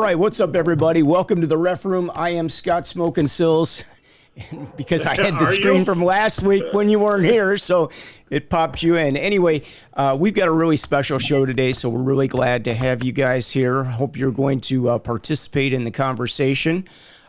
All right, what's up, everybody? Welcome to the Ref Room. I am Scott Smokin Silz, because I had the screen from last week when you weren't here, so it popped you in. Anyway, we've got a really special show today, so we're really glad to have you guys here. Hope you're going to participate in the conversation.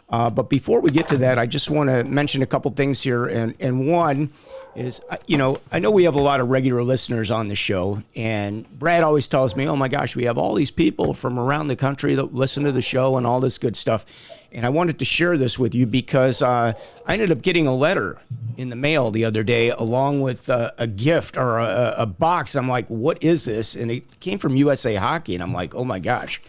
But before we get to that, I just want to mention a couple things here. And one is, I know we have a lot of regular listeners on the show, and Brad always tells me, oh my gosh, we have all these people from around the country that listen to the show and all this good stuff. And I wanted to share this with you because I ended up getting a letter in the mail the other day along with a gift or a box. I'm like, what is this? And it came from USA Hockey, and I'm like, oh my gosh.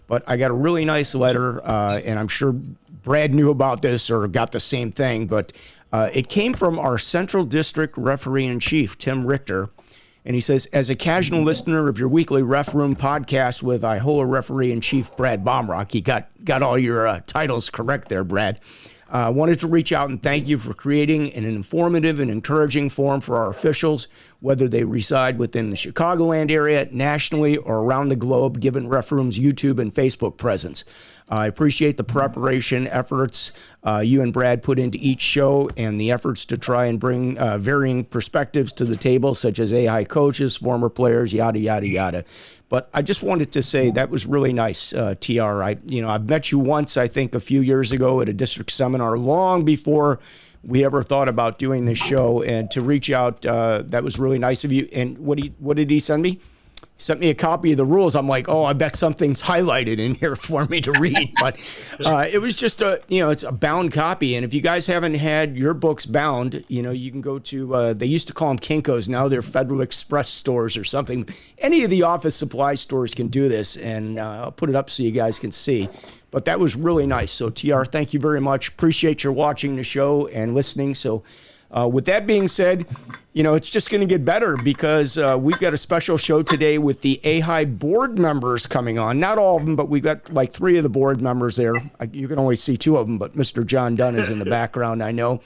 But I got a really nice letter, and I'm sure Brad knew about this or got the same thing, but it came from our Central District Referee-in-Chief, Tim Richter, and he says, as a casual listener of your weekly Ref Room podcast with AHAI Referee-in-Chief Brad Baumruck, he got all your titles correct there, Brad. I wanted to reach out and thank you for creating an informative and encouraging forum for our officials, whether they reside within the Chicagoland area, nationally, or around the globe, given Ref Room's YouTube and Facebook presence. I appreciate the preparation efforts you and Brad put into each show and the efforts to try and bring varying perspectives to the table, such as AHAI coaches, former players, yada, yada, yada. But I just wanted to say that was really nice, TR. I've met you once, I think, a few years ago at a district seminar, long before we ever thought about doing this show. And to reach out, that was really nice of you. And what did he send me? He sent me a copy of the rules. I'm like, oh, I bet something's highlighted in here for me to read. But it was just it's a bound copy. And if you guys haven't had your books bound, you can go to, they used to call them Kinko's. Now they're Federal Express stores or something. Any of the office supply stores can do this. And I'll put it up so you guys can see. But that was really nice. So, TR, thank you very much. Appreciate your watching the show and listening. So, with that being said, it's just going to get better because we've got a special show today with the AHAI board members coming on. Not all of them, but we've got like 3 of the board members there. You can only see 2 of them, but Mr. John Dunne is in the background, I know.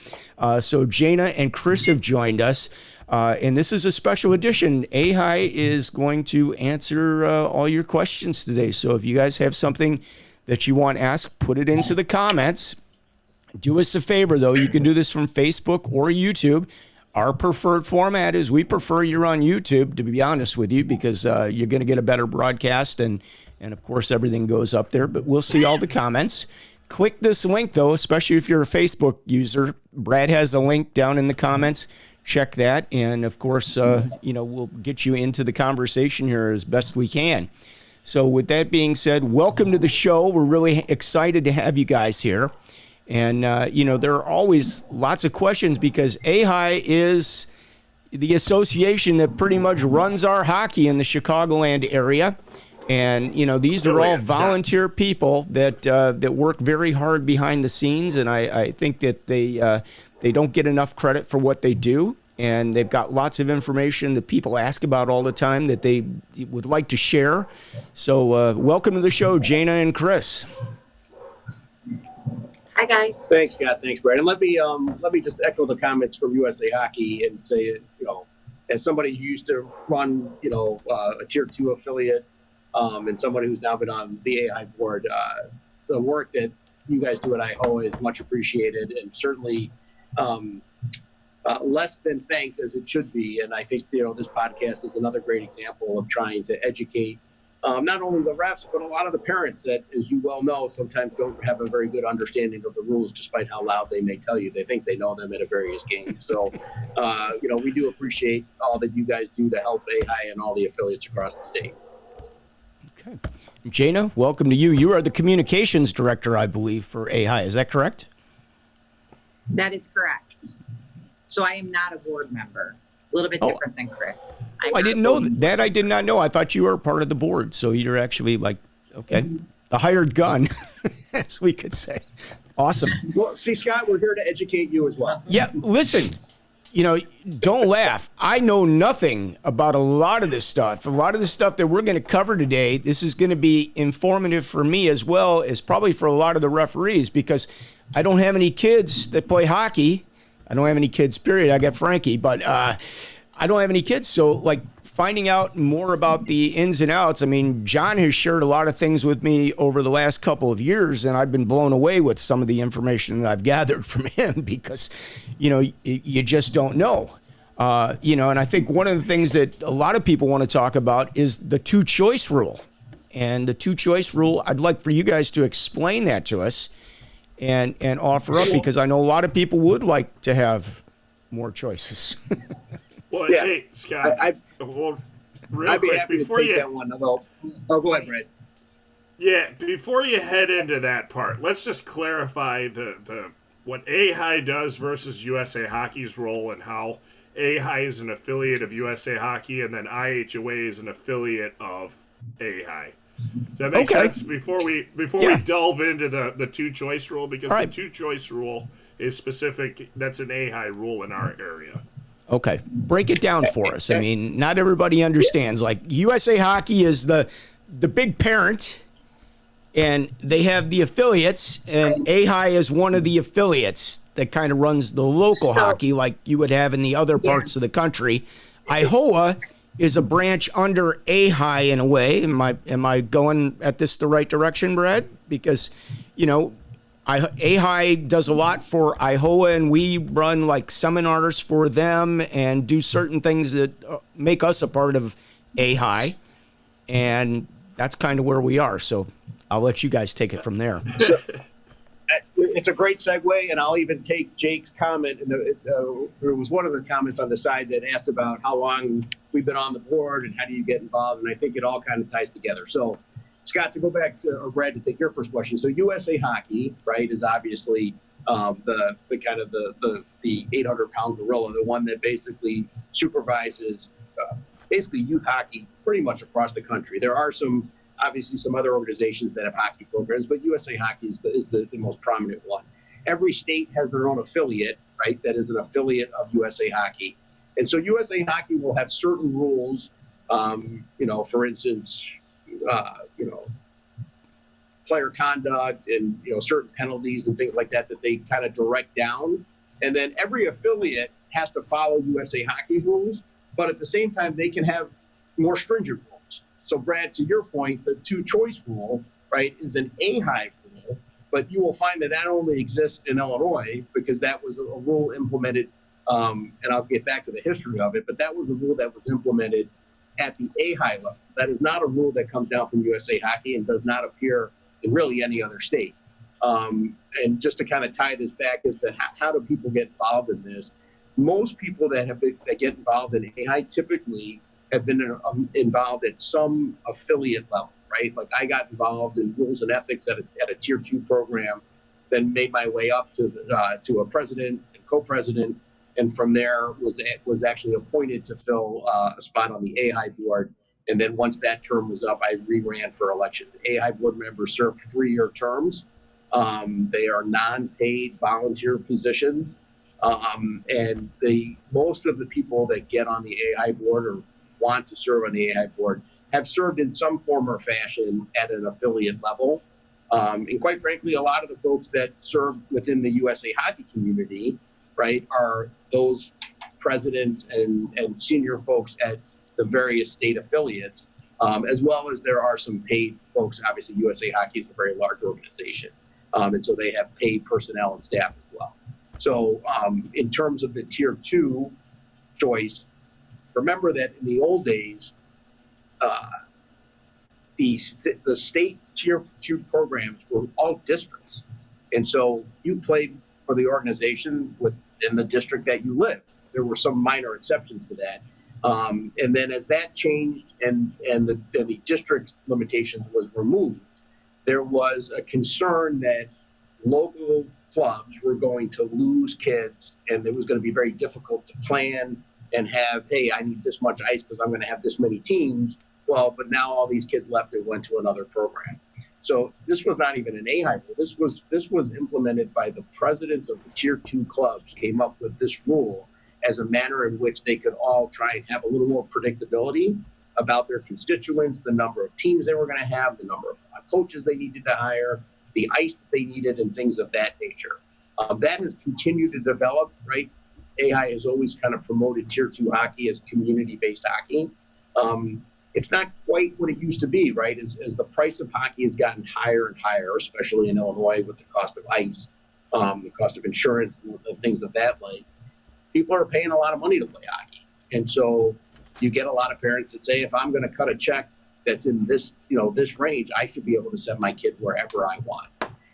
So Jana and Chris have joined us. And this is a special edition. AHAI is going to answer all your questions today. So if you guys have something that you want asked, put it into the comments. Do us a favor, though. You can do this from Facebook or YouTube. Our preferred format is we prefer you're on YouTube, to be honest with you, because you're going to get a better broadcast, and of course, everything goes up there. But we'll see all the comments. Click this link, though, especially if you're a Facebook user. Brad has a link down in the comments. Check that, and of course, we'll get you into the conversation here as best we can. So with that being said, welcome to the show. We're really excited to have you guys here. And, there are always lots of questions because AHAI is the association that pretty much runs our hockey in the Chicagoland area. And, these are all volunteer people that work very hard behind the scenes. And I think that they don't get enough credit for what they do. And they've got lots of information that people ask about all the time that they would like to share. So welcome to the show, Jana and Chris. Hi, guys. Thanks, Scott. Thanks, Brad. And let me just echo the comments from USA Hockey and say, as somebody who used to run, a Tier 2 affiliate, and somebody who's now been on the AHAI board, the work that you guys do at AHAI is much appreciated and certainly less than thanked as it should be. And I think, this podcast is another great example of trying to educate not only the refs, but a lot of the parents that, as you well know, sometimes don't have a very good understanding of the rules, despite how loud they may tell you they think they know them at a various games. So, we do appreciate all that you guys do to help AHAI and all the affiliates across the state. Okay. Jana, welcome to you. You are the communications director, I believe, for AHAI. Is that correct? That is correct. So I am not a board member. A little bit different than Chris. I didn't know that. I did not know. I thought you were part of the board. So you're actually the hired gun, as we could say. Awesome. Well, see, Scott, we're here to educate you as well. Yeah, listen, don't laugh. I know nothing about a lot of this stuff. A lot of the stuff that we're going to cover today, this is going to be informative for me as well as probably for a lot of the referees because I don't have any kids that play hockey. I don't have any kids, period. I got Frankie, but I don't have any kids. So, finding out more about the ins and outs. I mean, John has shared a lot of things with me over the last couple of years, and I've been blown away with some of the information that I've gathered from him because, you just don't know. And I think one of the things that a lot of people want to talk about is the two-choice rule. And the two-choice rule, I'd like for you guys to explain that to us and offer up, because I know a lot of people would like to have more choices. Well, Yeah. hey, Scott. I'd Real be quick, happy to before take you, that one. Although, go ahead, Brad. yeah, before you head into that part, let's just clarify the what AHAI does versus USA Hockey's role, and how AHAI is an affiliate of USA Hockey, and then IHOA is an affiliate of AHAI. Does that make sense? Before we delve into the two-choice rule, because the two-choice rule is specific. That's an AHAI rule in our area. Okay, break it down for us. I mean, not everybody understands. Like, USA Hockey is the big parent, and they have the affiliates, and AHAI is one of the affiliates that kind of runs the local hockey like you would have in the other parts of the country. AHOA is a branch under AHAI in a way. Am I going at this the right direction, Brad? Because, AHAI does a lot for AHOA, and we run like seminars for them and do certain things that make us a part of AHAI, and that's kind of where we are. So I'll let you guys take it from there. It's a great segue, and I'll even take Jake's comment. There was one of the comments on the side that asked about how long we've been on the board and how do you get involved, and I think it all kind of ties together. So, Scott, to go back to, or Brad, to take your first question. So USA Hockey, right, is obviously the 800-pound gorilla, the one that basically supervises basically youth hockey pretty much across the country. There are obviously some other organizations that have hockey programs, but USA Hockey is the most prominent one. Every state has their own affiliate, right, that is an affiliate of USA Hockey. And so USA Hockey will have certain rules, for instance, player conduct and, certain penalties and things like that they kind of direct down. And then every affiliate has to follow USA Hockey's rules, but at the same time, they can have more stringent rules. So, Brad, to your point, the two-choice rule, right, is an AHAI rule, but you will find that only exists in Illinois because that was a rule implemented, and I'll get back to the history of it, but that was a rule that was implemented at the AHAI level. That is not a rule that comes down from USA Hockey and does not appear in really any other state. And just to kind of tie this back as to how do people get involved in this, most people that get involved in AHAI typically have been involved at some affiliate level, right? Like I got involved in rules and ethics at a tier 2 program, then made my way up to a president and co-president, and from there was actually appointed to fill a spot on the AHAI board. And then once that term was up, I re-ran for election. AHAI board members serve 3-year terms. They are non-paid volunteer positions. And most of the people that get on the AHAI board or want to serve on the AHAI board have served in some form or fashion at an affiliate level. And quite frankly, a lot of the folks that serve within the USA Hockey community, right, are those presidents and senior folks at the various state affiliates, as well as there are some paid folks. Obviously, USA Hockey is a very large organization, and so they have paid personnel and staff as well. So in terms of the tier 2 choice, remember that in the old days, the state tier 2 programs were all districts. And so you played for the organization within the district that you lived. There were some minor exceptions to that. And then as that changed and the district limitations was removed, there was a concern that local clubs were going to lose kids, and it was going to be very difficult to plan and have, hey, I need this much ice because I'm going to have this many teams. Well, but now all these kids left and went to another program. So this was not even an AHAI rule. This was implemented by the presidents of the tier 2 clubs, came up with this rule as a manner in which they could all try and have a little more predictability about their constituents, the number of teams they were going to have, the number of coaches they needed to hire, the ice that they needed, and things of that nature. That has continued to develop, right? AHAI has always kind of promoted tier 2 hockey as community-based hockey. It's not quite what it used to be, right? As the price of hockey has gotten higher and higher, especially in Illinois with the cost of ice, the cost of insurance, and things of that like, people are paying a lot of money to play hockey. And so you get a lot of parents that say, if I'm going to cut a check that's in this, this range, I should be able to send my kid wherever I want.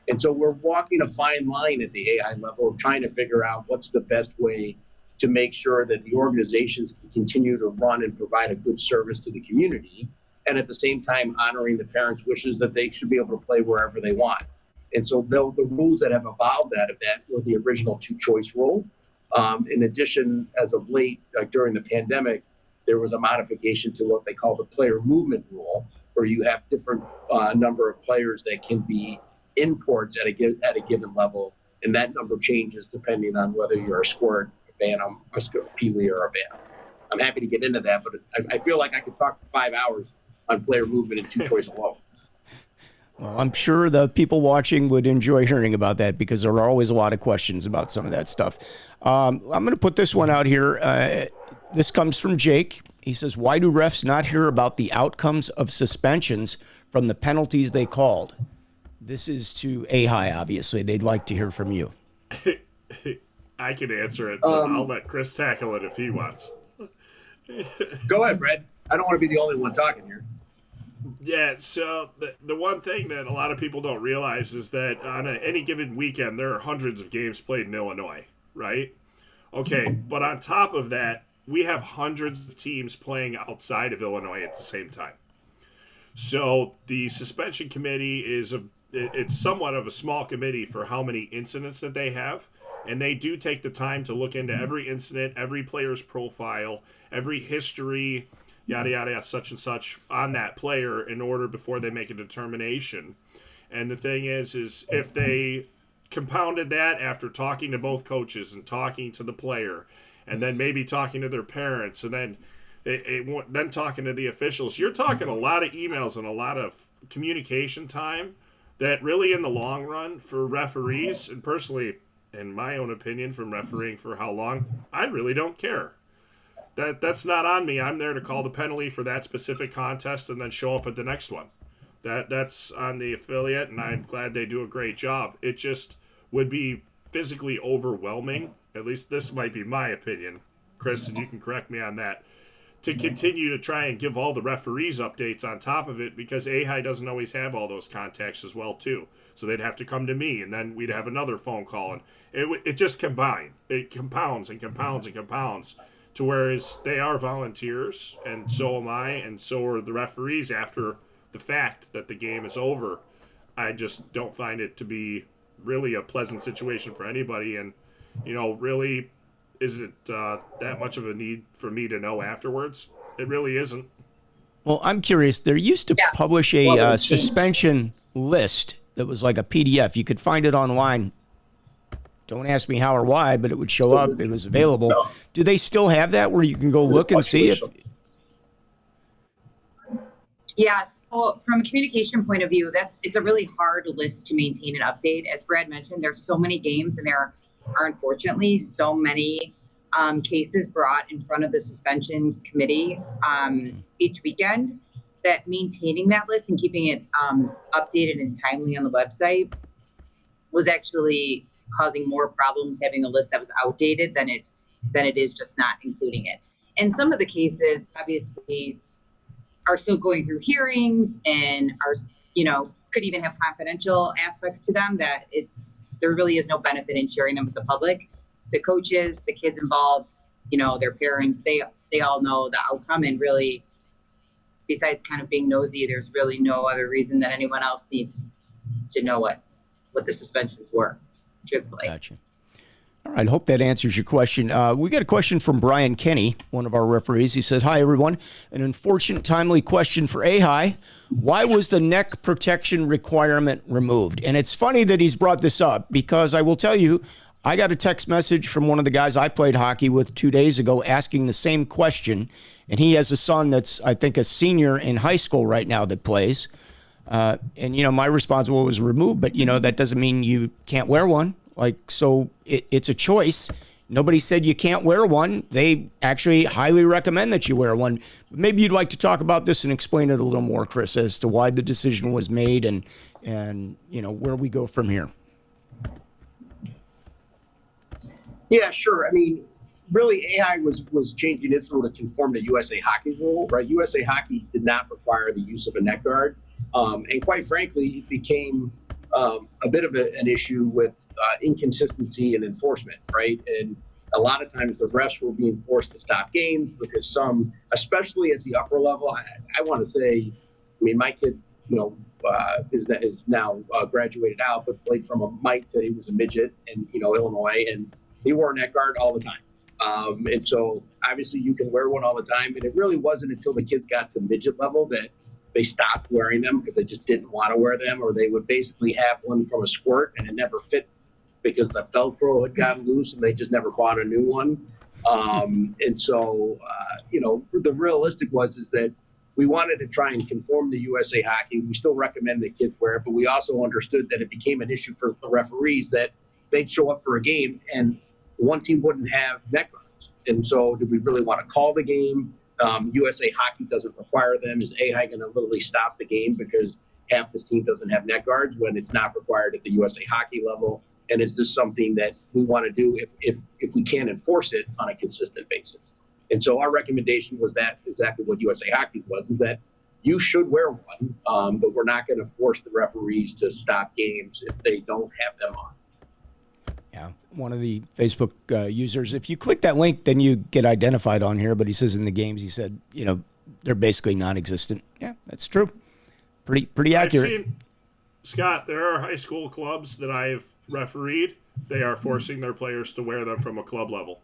And so we're walking a fine line at the AHAI level of trying to figure out what's the best way to make sure that the organizations can continue to run and provide a good service to the community, and at the same time honoring the parents' wishes that they should be able to play wherever they want. And so the rules that have evolved out of that were the original two-choice rule. In addition, as of late, during the pandemic, there was a modification to what they call the player movement rule, where you have different number of players that can be imports at a given level, and that number changes depending on whether you're a squirt, a Bantam, a Pee-wee, or a Bantam. I'm happy to get into that, but I feel like I could talk for 5 hours on player movement and two-choice alone. Well, I'm sure the people watching would enjoy hearing about that because there are always a lot of questions about some of that stuff. I'm going to put this one out here. This comes from Jake. He says, why do refs not hear about the outcomes of suspensions from the penalties they called? This is to AHAI, obviously. They'd like to hear from you. I can answer it, but I'll let Chris tackle it if he wants. Go ahead, Brad. I don't want to be the only one talking here. Yeah, so the one thing that a lot of people don't realize is that on any given weekend, there are hundreds of games played in Illinois, right? Okay, but on top of that, we have hundreds of teams playing outside of Illinois at the same time. So the suspension committee it's somewhat of a small committee for how many incidents that they have, and they do take the time to look into every incident, every player's profile, every history, yada, yada, yada, such and such on that player in order before they make a determination. And the thing is if they compounded that after talking to both coaches and talking to the player and then maybe talking to their parents and then talking to the officials, you're talking a lot of emails and a lot of communication time that really in the long run for referees, and personally, in my own opinion, from refereeing for how long, I really don't care. That's not on me. I'm there to call the penalty for that specific contest and then show up at the next one. That's on the affiliate, and I'm glad they do a great job. It just would be physically overwhelming, at least this might be my opinion, Chris, and you can correct me on that, to continue to try and give all the referees updates on top of it, because AHAI doesn't always have all those contacts as well, too. So they'd have to come to me, and then we'd have another phone call, and it just combined. It compounds and compounds and compounds. To whereas they are volunteers, and so am I, and so are the referees after the fact that the game is over. I just don't find it to be really a pleasant situation for anybody, and, really, is it that much of a need for me to know afterwards? It really isn't. Well, I'm curious. There used to publish a suspension list that was like a PDF. You could find it online. Don't ask me how or why, but it would show up. It was available. No. Do they still have that where you can go look and see if? Yes. So from a communication point of view, it's a really hard list to maintain and update. As Brad mentioned, there's so many games, and there are unfortunately so many cases brought in front of the suspension committee each weekend that maintaining that list and keeping it updated and timely on the website was actually causing more problems having a list that was outdated than it is just not including it. And some of the cases obviously are still going through hearings and are, could even have confidential aspects to them that there really is no benefit in sharing them with the public. The coaches, the kids involved, their parents, they all know the outcome, and really, besides kind of being nosy, there's really no other reason that anyone else needs to know what the suspensions were. Truthfully. Gotcha. All right. Hope that answers your question. We got a question from Brian Kenny, one of our referees. He said, hi, everyone. An unfortunate, timely question for AHAI. Why was the neck protection requirement removed? And it's funny that he's brought this up, because I will tell you, I got a text message from one of the guys I played hockey with 2 days ago asking the same question. And he has a son that's, I think, a senior in high school right now that plays. And my response was removed, but that doesn't mean you can't wear one. So it's a choice, Nobody said you can't wear one. They actually highly recommend that you wear one. Maybe you'd like to talk about this and explain it a little more, Chris, as to why the decision was made and where we go from here. Yeah, sure. I mean, really, AHAI was changing its rule to conform to USA Hockey's rule, right? USA Hockey did not require the use of a neck guard. And quite frankly, it became a bit of an issue with inconsistency in enforcement, right? And a lot of times the refs were being forced to stop games because some, especially at the upper level, I want to say, I mean, my kid, is now graduated out, but played from a mite to he was a midget in, Illinois, and he wore a neck guard all the time. And so obviously you can wear one all the time. And it really wasn't until the kids got to midget level that they stopped wearing them because they just didn't want to wear them, or they would basically have one from a squirt and it never fit because the Velcro had gotten loose and they just never bought a new one. And so, the realistic is that we wanted to try and conform to USA Hockey. We still recommend that kids wear it, but we also understood that it became an issue for the referees that they'd show up for a game and one team wouldn't have neck guards. And so did we really want to call the game? USA Hockey doesn't require them. Is AHAI going to literally stop the game because half this team doesn't have neck guards when it's not required at the USA Hockey level? And is this something that we want to do if we can't enforce it on a consistent basis? And so our recommendation was that exactly what USA Hockey was, is that you should wear one, but we're not going to force the referees to stop games if they don't have them on. Yeah, one of the Facebook users, if you click that link, then you get identified on here. But he says in the games, he said, they're basically non-existent. Yeah, that's true. Pretty accurate. Scott, there are high school clubs that I've refereed. They are forcing their players to wear them from a club level.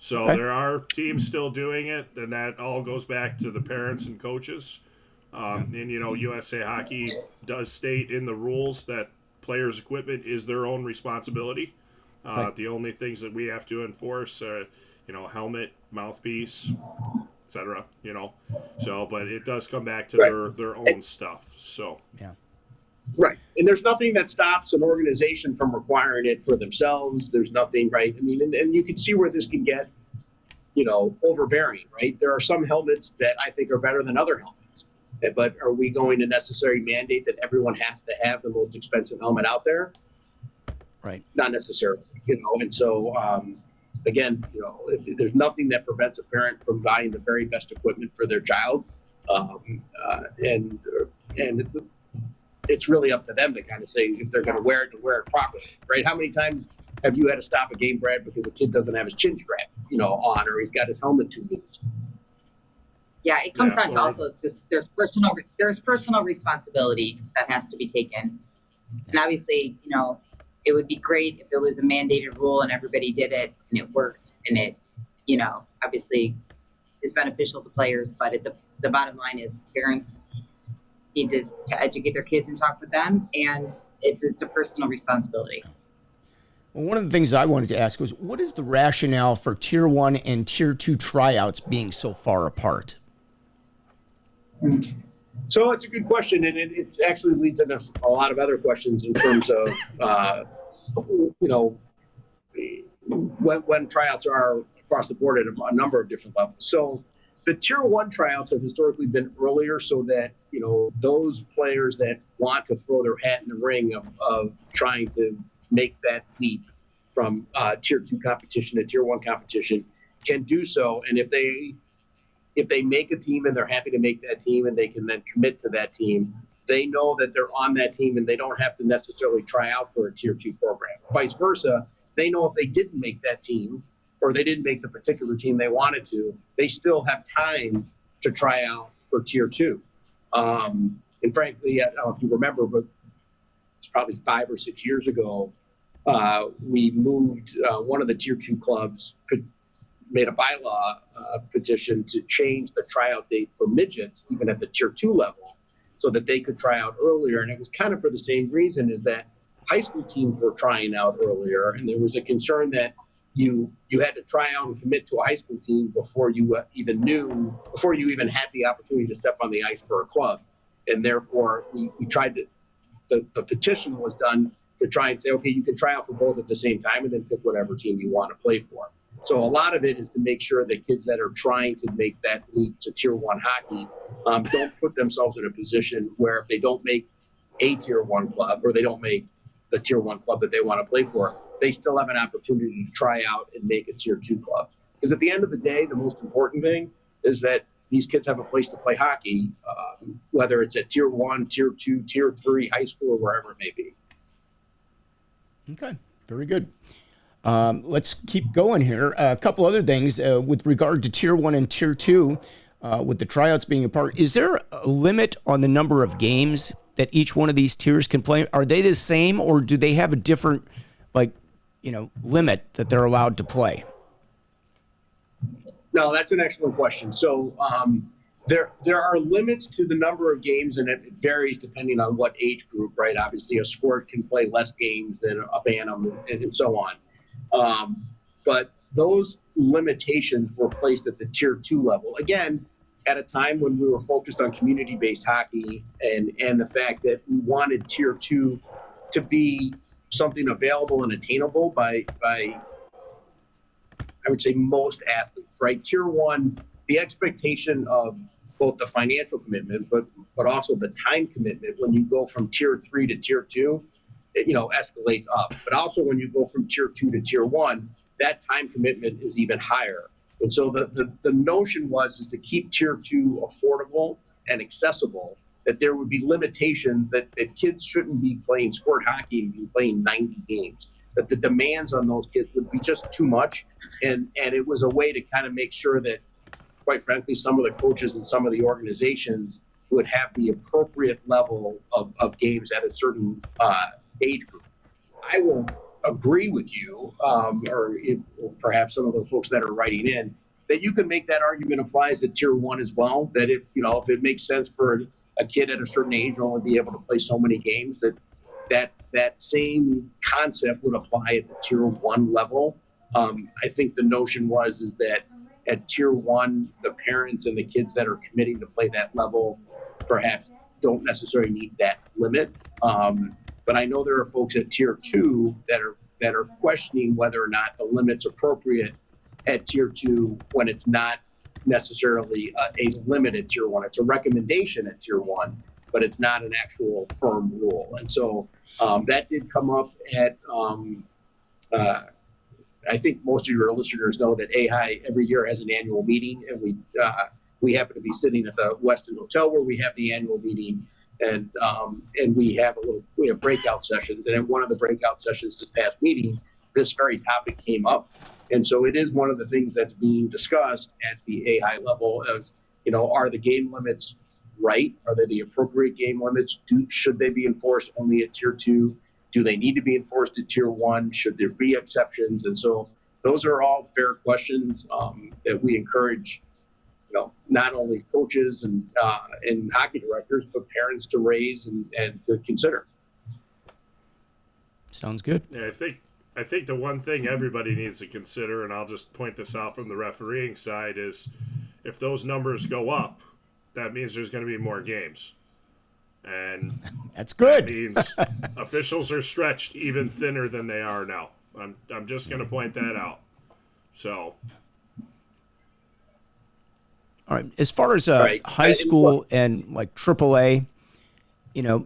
So There are teams still doing it, and that all goes back to the parents and coaches. And, USA Hockey does state in the rules that players' equipment is their own responsibility. Right. The only things that we have to enforce are, helmet, mouthpiece, etc. But it does come back to their own stuff. So yeah. Right. And there's nothing that stops an organization from requiring it for themselves. There's nothing, right? I mean, and you can see where this can get, overbearing, right? There are some helmets that I think are better than other helmets. But are we going to necessarily mandate that everyone has to have the most expensive helmet out there? Right. Not necessarily, And so, again, there's nothing that prevents a parent from buying the very best equipment for their child. And it's really up to them to kind of say if they're going to wear it properly, right? How many times have you had to stop a game, Brad, because a kid doesn't have his chin strap, on, or he's got his helmet too loose? Yeah, it comes down to also it's just there's personal responsibility that has to be taken, and obviously, it would be great if it was a mandated rule and everybody did it and it worked and it, obviously is beneficial to players. But the bottom line is parents need to educate their kids and talk with them, and it's a personal responsibility. Well, one of the things I wanted to ask was, what is the rationale for Tier 1 and Tier 2 tryouts being so far apart? So it's a good question, and it actually leads into a lot of other questions in terms of, when tryouts are across the board at a number of different levels. So the Tier 1 tryouts have historically been earlier so that, those players that want to throw their hat in the ring of trying to make that leap from Tier 2 competition to Tier 1 competition can do so. And if they make a team and they're happy to make that team and they can then commit to that team, they know that they're on that team and they don't have to necessarily try out for a Tier 2 program. Vice versa, they know if they didn't make that team or they didn't make the particular team they wanted to, they still have time to try out for Tier 2. And frankly, I don't know if you remember, but it's probably 5 or 6 years ago, we moved one of the Tier 2 clubs, made a bylaw petition to change the tryout date for midgets, even at the Tier 2 level, so that they could try out earlier. And it was kind of for the same reason, is that high school teams were trying out earlier, and there was a concern that you had to try out and commit to a high school team before you even had the opportunity to step on the ice for a club. And therefore, we tried to, the petition was done to try and say, okay, you can try out for both at the same time and then pick whatever team you want to play for. So a lot of it is to make sure that kids that are trying to make that leap to Tier 1 hockey don't put themselves in a position where if they don't make a Tier 1 club or they don't make the Tier 1 club that they want to play for, they still have an opportunity to try out and make a Tier 2 club. Because at the end of the day, the most important thing is that these kids have a place to play hockey, whether it's at Tier 1, Tier 2, Tier 3, high school, or wherever it may be. Okay, very good. Let's keep going here. A couple other things with regard to Tier 1 and Tier 2, with the tryouts being a part. Is there a limit on the number of games that each one of these tiers can play? Are they the same, or do they have a different, limit that they're allowed to play? No, that's an excellent question. So there are limits to the number of games, and it varies depending on what age group, right? Obviously, a sport can play less games than a bantam and so on. But those limitations were placed at the Tier 2 level. Again, at a time when we were focused on community-based hockey and the fact that we wanted Tier 2 to be something available and attainable by I would say most athletes, right? Tier 1, the expectation of both the financial commitment, but also the time commitment when you go from Tier 3 to Tier 2, it, escalates up. But also when you go from Tier 2 to Tier 1, that time commitment is even higher. And so the notion is to keep Tier 2 affordable and accessible, that there would be limitations that kids shouldn't be playing sport hockey and be playing 90 games, that the demands on those kids would be just too much. And it was a way to kind of make sure that, quite frankly, some of the coaches and some of the organizations would have the appropriate level of games at a certain age group. I will agree with you, or perhaps some of the folks that are writing in, that you can make that argument applies to Tier 1 as well, that if it makes sense for a kid at a certain age to only be able to play so many games, that same concept would apply at the Tier 1 level. I think the notion is that at Tier 1, the parents and the kids that are committing to play that level perhaps don't necessarily need that limit. But I know there are folks at Tier 2 that are questioning whether or not the limit's appropriate at Tier 2 when it's not necessarily a limit at Tier 1. It's a recommendation at Tier 1, but it's not an actual firm rule. And so that did come up at I think most of your listeners know that AHAI every year has an annual meeting, and we happen to be sitting at the Westin Hotel where we have the annual meeting, and we have breakout sessions. And at one of the breakout sessions this past meeting, this very topic came up, and so it is one of the things that's being discussed at the AHAI level. Of are the game limits right? Are they the appropriate game limits? Should they be enforced only at Tier 2? Do they need to be enforced at Tier 1? Should there be exceptions? And so those are all fair questions that we encourage, not only coaches and hockey directors, but parents to raise and to consider. Sounds good. Yeah, I think the one thing everybody needs to consider, and I'll just point this out from the refereeing side, is if those numbers go up, that means there's going to be more games. And that's good. That means officials are stretched even thinner than they are now. I'm just going to point that out. So, all right. As far as high school and like AAA,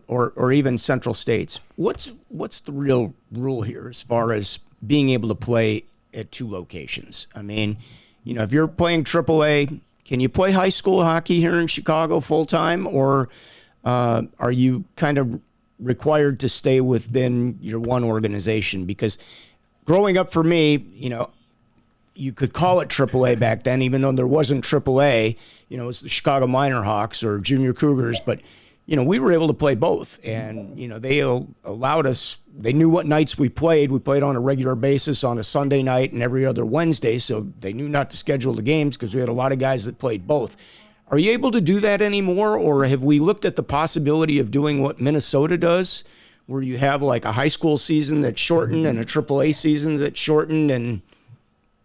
or even Central States, what's the real rule here as far as being able to play at two locations? I mean, if you're playing AAA, can you play high school hockey here in Chicago full time, or are you kind of required to stay within your one organization? Because growing up for me, you could call it AAA back then, even though there wasn't AAA. It was the Chicago Minor Hawks or Junior Cougars, but we were able to play both, and they allowed us. They knew what nights we played. We played on a regular basis on a Sunday night and every other Wednesday, so they knew not to schedule the games because we had a lot of guys that played both. Are you able to do that anymore, or have we looked at the possibility of doing what Minnesota does, where you have like a high school season that's shortened and a AAA season that's shortened, and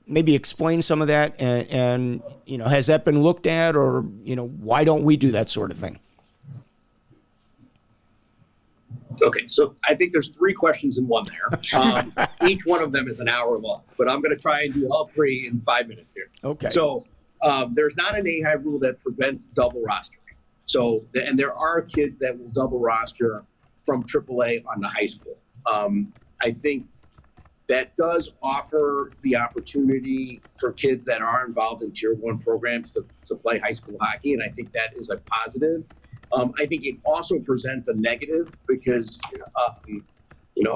maybe explain some of that? And has that been looked at, or why don't we do that sort of thing? Okay, so I think there's 3 questions in one there. Each one of them is an hour long, but I'm going to try and do all 3 in 5 minutes here. Okay. So there's not an AHAI rule that prevents double rostering. So, and there are kids that will double roster from AAA on to high school. I think that does offer the opportunity for kids that are involved in Tier 1 programs to play high school hockey, and I think that is a positive. I think it also presents a negative because,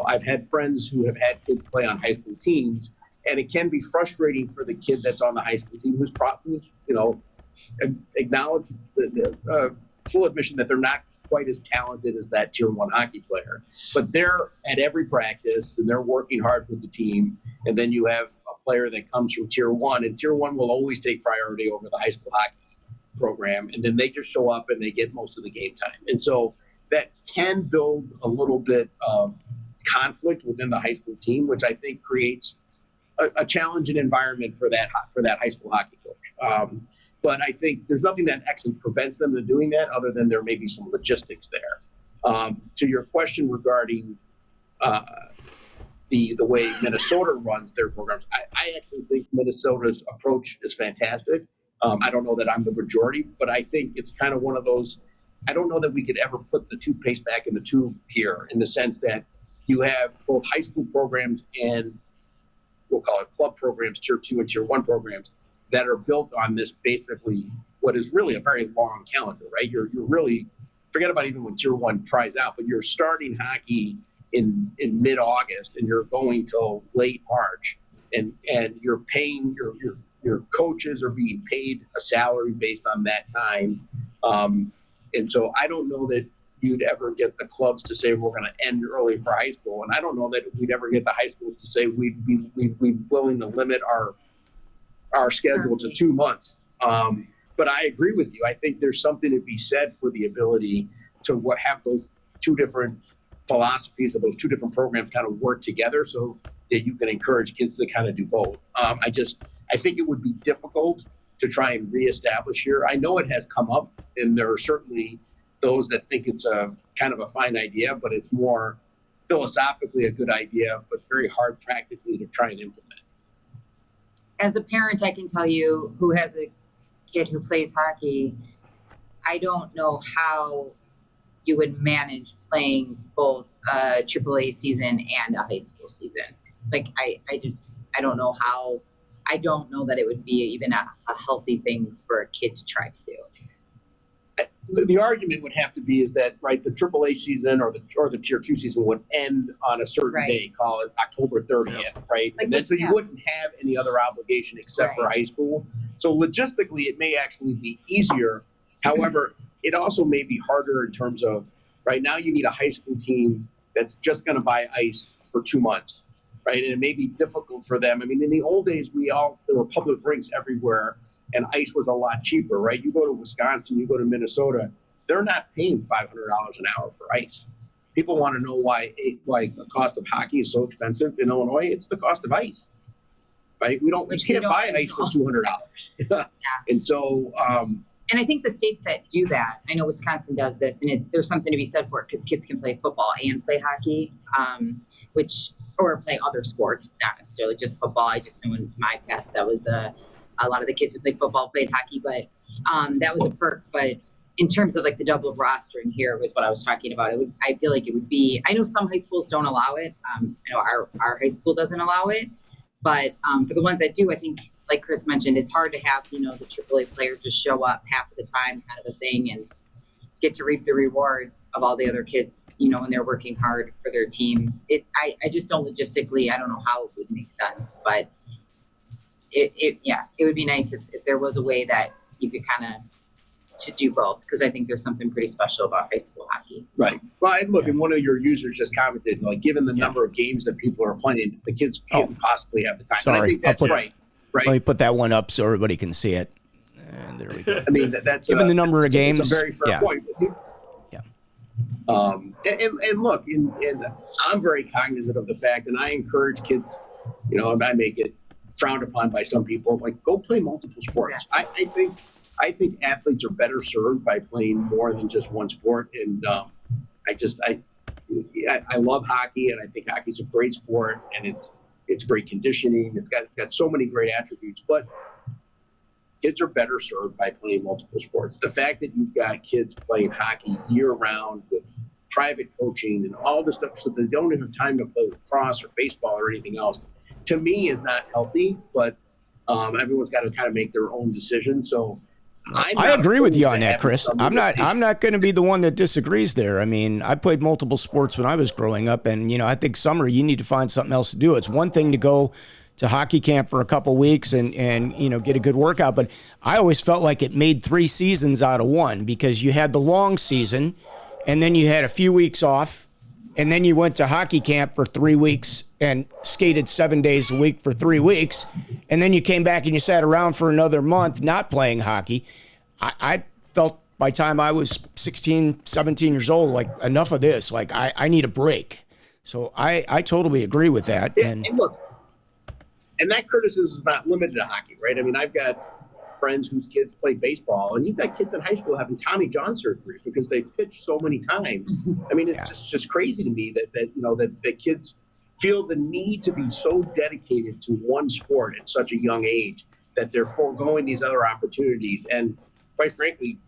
I've had friends who have had kids play on high school teams, and it can be frustrating for the kid that's on the high school team who's acknowledged the full admission that they're not quite as talented as that Tier 1 hockey player, but they're at every practice and they're working hard with the team. And then you have a player that comes from Tier 1, and Tier 1 will always take priority over the high school hockey program. And then they just show up and they get most of the game time. And so that can build a little bit of conflict within the high school team, which I think creates a challenging environment for that high school hockey coach. But I think there's nothing that actually prevents them from doing that other than there may be some logistics there. To your question regarding the way Minnesota runs their programs, I actually think Minnesota's approach is fantastic. I don't know that I'm the majority, but I think it's kind of one of those, I don't know that we could ever put the toothpaste back in the tube here, in the sense that you have both high school programs and we'll call it club programs, Tier 2 and Tier 1 programs, that are built on this basically what is really a very long calendar, right? You're really, forget about even when Tier 1 tries out, but you're starting hockey in mid-August and you're going till late March, and you're paying your coaches are being paid a salary based on that time. And so I don't know that you'd ever get the clubs to say we're going to end early for high school, and I don't know that we'd ever get the high schools to say we'd be willing to limit our schedule to 2 months. But I agree with you. I think there's something to be said for the ability to have those 2 different philosophies of those 2 different programs kind of work together so that you can encourage kids to kind of do both. I think it would be difficult to try and reestablish here. I know it has come up, and there are certainly those that think it's a kind of a fine idea, but it's more philosophically a good idea, but very hard practically to try and implement. As a parent, I can tell you, who has a kid who plays hockey, I don't know how you would manage playing both a AAA season and a high school season. Like, I don't know how. I don't know that it would be even a healthy thing for a kid to try to do. The argument would have to be is that, right, the AAA season or the Tier 2 season would end on a certain day, call it October 30th, right? Like, and then so you wouldn't have any other obligation except for high school. So logistically, it may actually be easier. However, it also may be harder in terms of, right now you need a high school team that's just going to buy ice for 2 months, right? And it may be difficult for them. I mean, in the old days, there were public rinks everywhere, and ice was a lot cheaper, right? You go to Wisconsin, you go to Minnesota, they're not paying $500 an hour for ice. People want to know why the cost of hockey is so expensive in Illinois. It's the cost of ice, right? We can't buy ice for $200. Yeah. And so, and I think the states that do that, I know Wisconsin does this, and there's something to be said for it because kids can play football and play hockey, or play other sports, not necessarily just football. I just know in my past that was a lot of the kids who played football played hockey, but that was a perk. But in terms of like the double rostering here was what I was talking about. I feel like it would be. I know some high schools don't allow it. I know our high school doesn't allow it, but for the ones that do, I think, like Chris mentioned, it's hard to have the AAA players just show up half of the time, kind of a thing, and get to reap the rewards of all the other kids, when they're working hard for their team. I just don't logistically, I don't know how it would make sense, but it would be nice if there was a way that you could kind of to do both, because I think there's something pretty special about high school hockey. Right. Well, and look, and one of your users just commented, like, given the number of games that people are playing, the kids can't possibly have the time. Sorry. And I think that's right. Let me put that one up so everybody can see it. And there we go. I mean, that's given the number of games. It's a very fair point. Yeah. And look, and I'm very cognizant of the fact, and I encourage kids, I may get frowned upon by some people, like, go play multiple sports. Yeah. I think athletes are better served by playing more than just one sport. And I love hockey, and I think hockey's a great sport, and it's great conditioning. It's got so many great attributes, but kids are better served by playing multiple sports. The fact that you've got kids playing hockey year round with private coaching and all this stuff, so they don't have time to play lacrosse or baseball or anything else, to me is not healthy. But everyone's got to kind of make their own decision. So I agree with you on that, Chris. I'm not going to be the one that disagrees there. I mean, I played multiple sports when I was growing up, and I think summer you need to find something else to do. It's one thing to go to hockey camp for a couple weeks and get a good workout, but I always felt like it made 3 seasons out of one, because you had the long season, and then you had a few weeks off, and then you went to hockey camp for 3 weeks and skated 7 days a week for 3 weeks, and then you came back and you sat around for another month not playing hockey. I felt by the time I was 16, 17 years old, like, enough of this. Like, I need a break. So I totally agree with that. Yeah, and look, and that criticism is not limited to hockey, right? I mean, I've got friends whose kids play baseball, and you've got kids in high school having Tommy John surgery because they pitched so many times. I mean, it's just crazy to me that kids feel the need to be so dedicated to one sport at such a young age that they're foregoing these other opportunities. And quite frankly,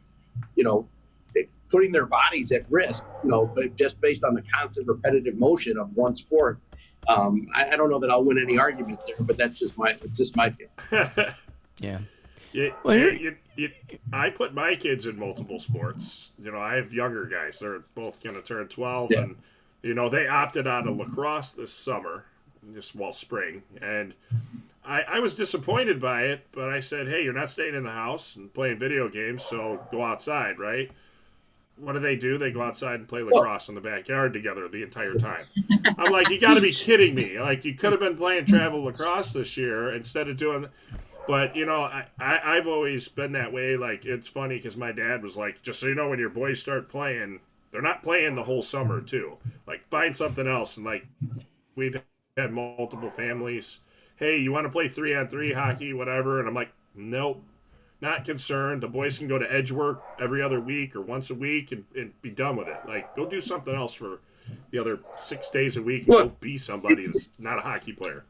putting their bodies at risk, but just based on the constant repetitive motion of one sport. I don't know that I'll win any arguments there, but it's just my feel. Yeah. I put my kids in multiple sports. I have younger guys. They're both going to turn 12, and they opted out of lacrosse this summer, spring, and I was disappointed by it. But I said, hey, you're not staying in the house and playing video games, so go outside, right? What do? They go outside and play lacrosse in the backyard together the entire time. I'm like, you got to be kidding me. Like, you could have been playing travel lacrosse this year instead of doing. But, I've always been that way. Like, it's funny because my dad was like, just so you know, when your boys start playing, they're not playing the whole summer, too. Like, find something else. And, like, we've had multiple families. Hey, you want to play 3-on-3 hockey, whatever? And I'm like, nope. Not concerned. The boys can go to edge work every other week or once a week and be done with it. Like, go do something else for the other 6 days a week and go be somebody that's not a hockey player.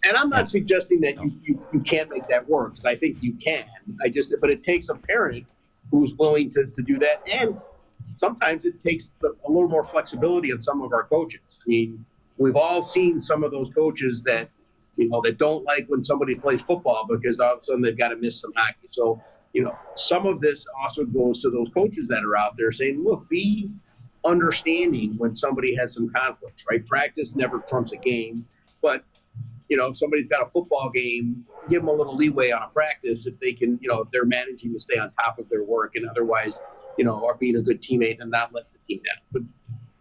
And I'm not suggesting that you can't make that work, because I think you can. But it takes a parent who's willing to do that. And sometimes it takes a little more flexibility in some of our coaches. I mean, we've all seen some of those coaches that that don't like when somebody plays football because all of a sudden they've got to miss some hockey. So, some of this also goes to those coaches that are out there saying, look, be understanding when somebody has some conflicts, right? Practice never trumps a game. But, if somebody's got a football game, give them a little leeway on a practice if they can, if they're managing to stay on top of their work and otherwise, are being a good teammate and not let the team down. But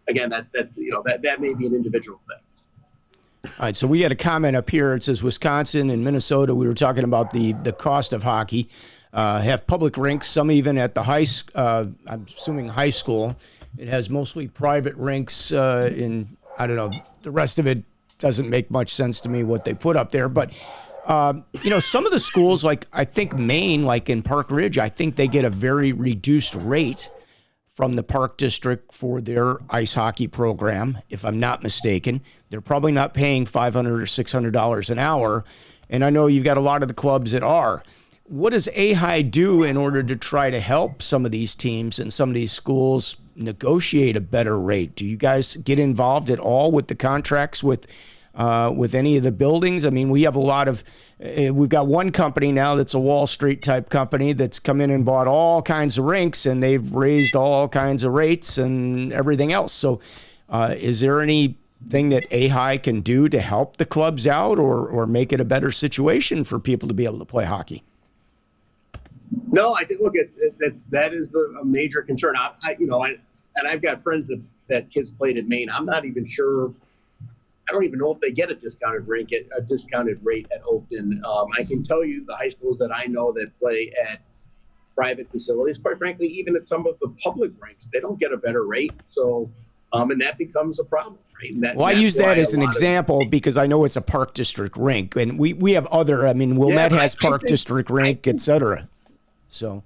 again, that may be an individual thing. All right, so we had a comment up here. It says Wisconsin and Minnesota. We were talking about the cost of hockey. Have public rinks, some even at the I'm assuming high school. It has mostly private rinks in, I don't know, the rest of it doesn't make much sense to me what they put up there. But, some of the schools, like I think Maine, like in Park Ridge, I think they get a very reduced rate from the Park District for their ice hockey program, if I'm not mistaken. They're probably not paying $500 or $600 an hour. And I know you've got a lot of the clubs that are. What does AHAI do in order to try to help some of these teams and some of these schools negotiate a better rate? Do you guys get involved at all with the contracts with any of the buildings? I mean, we have a lot of, we've got one company now that's a Wall Street type company that's come in and bought all kinds of rinks, and they've raised all kinds of rates and everything else. So is there anything that AHAI can do to help the clubs out or make it a better situation for people to be able to play hockey? No, I think, look, that is a major concern. And I've got friends that kids played at Maine. I'm not even sure. I don't even know if they get a discounted rate at Oakton. I can tell you the high schools that I know that play at private facilities, quite frankly, even at some of the public rinks, they don't get a better rate. So, and that becomes a problem, right? I use that as an example because I know it's a Park District rink, and we have other. I mean, Wilmette has Park District rink, et cetera. So,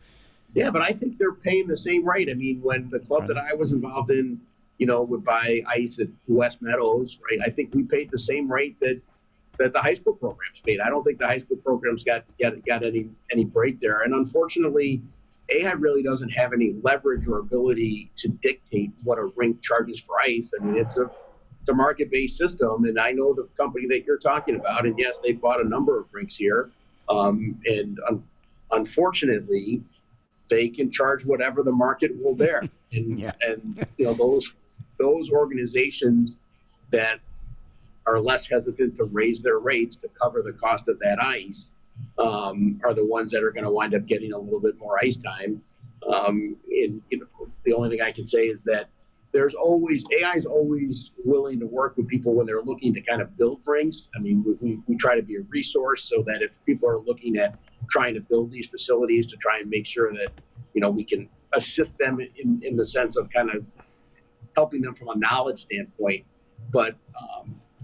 yeah, but I think they're paying the same rate. I mean, when the club that I was involved in would buy ice at West Meadows, right? I think we paid the same rate that the high school programs paid. I don't think the high school programs got any break there. And unfortunately, AHAI really doesn't have any leverage or ability to dictate what a rink charges for ice. I mean, it's a market-based system, and I know the company that you're talking about, and yes, they bought a number of rinks here, and unfortunately, they can charge whatever the market will bear. And those organizations that are less hesitant to raise their rates to cover the cost of that ice are the ones that are going to wind up getting a little bit more ice time. And the only thing I can say is that AHAI is always willing to work with people when they're looking to kind of build rinks. I mean, we try to be a resource so that if people are looking at trying to build these facilities, to try and make sure that, we can assist them in the sense of kind of helping them from a knowledge standpoint. But,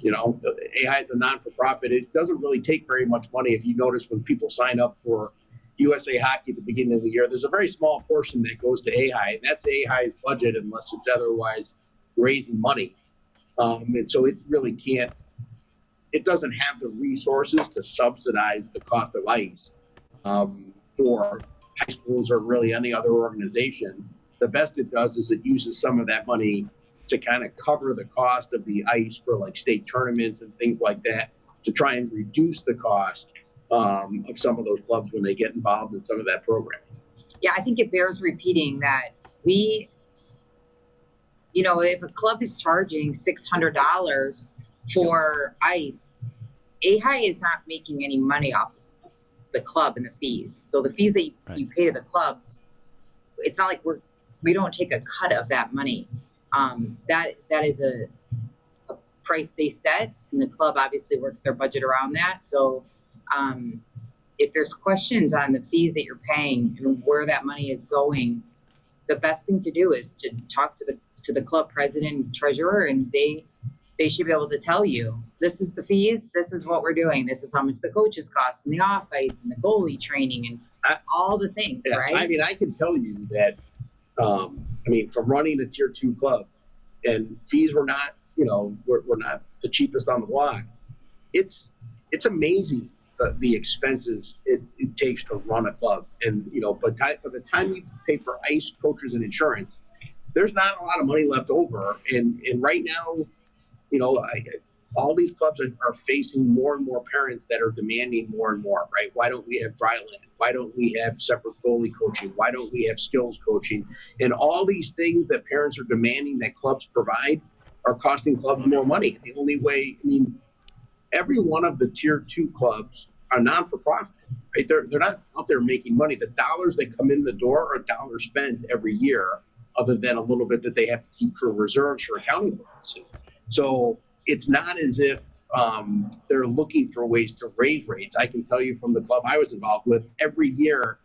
AHAI is a non-for-profit. It doesn't really take very much money. If you notice, when people sign up for USA Hockey at the beginning of the year, there's a very small portion that goes to AHAI, and that's AHAI's budget unless it's otherwise raising money. And so it really it doesn't have the resources to subsidize the cost of ice for high schools or really any other organization. The best it does is it uses some of that money to kind of cover the cost of the ice for like state tournaments and things like that, to try and reduce the cost of some of those clubs when they get involved in some of that programming. Yeah, I think it bears repeating that if a club is charging $600 for ice, AHAI is not making any money off the club and the fees. So the fees that you pay to the club, it's not like we don't take a cut of that money. That is a price they set, and the club obviously works their budget around that. So if there's questions on the fees that you're paying and where that money is going, the best thing to do is to talk to the club president and treasurer, and they should be able to tell you, this is the fees, this is what we're doing, this is how much the coaches cost, and the off ice and the goalie training and all the things, right? I mean, I can tell you that from running a tier 2 club, and fees were not, we're not the cheapest on the block. It's amazing the expenses it takes to run a club. And, but by the time you pay for ice, coaches, and insurance, there's not a lot of money left over. And right now, all these clubs are facing more and more parents that are demanding more and more, right? Why don't we have dry land? Why don't we have separate goalie coaching? Why don't we have skills coaching? And all these things that parents are demanding that clubs provide are costing clubs more money. The only way, every one of the tier 2 clubs are non-for-profit, right? They're not out there making money. The dollars that come in the door are dollars spent every year, other than a little bit that they have to keep for reserves for accounting purposes. So it's not as if they're looking for ways to raise rates. I can tell you from the club I was involved with, every year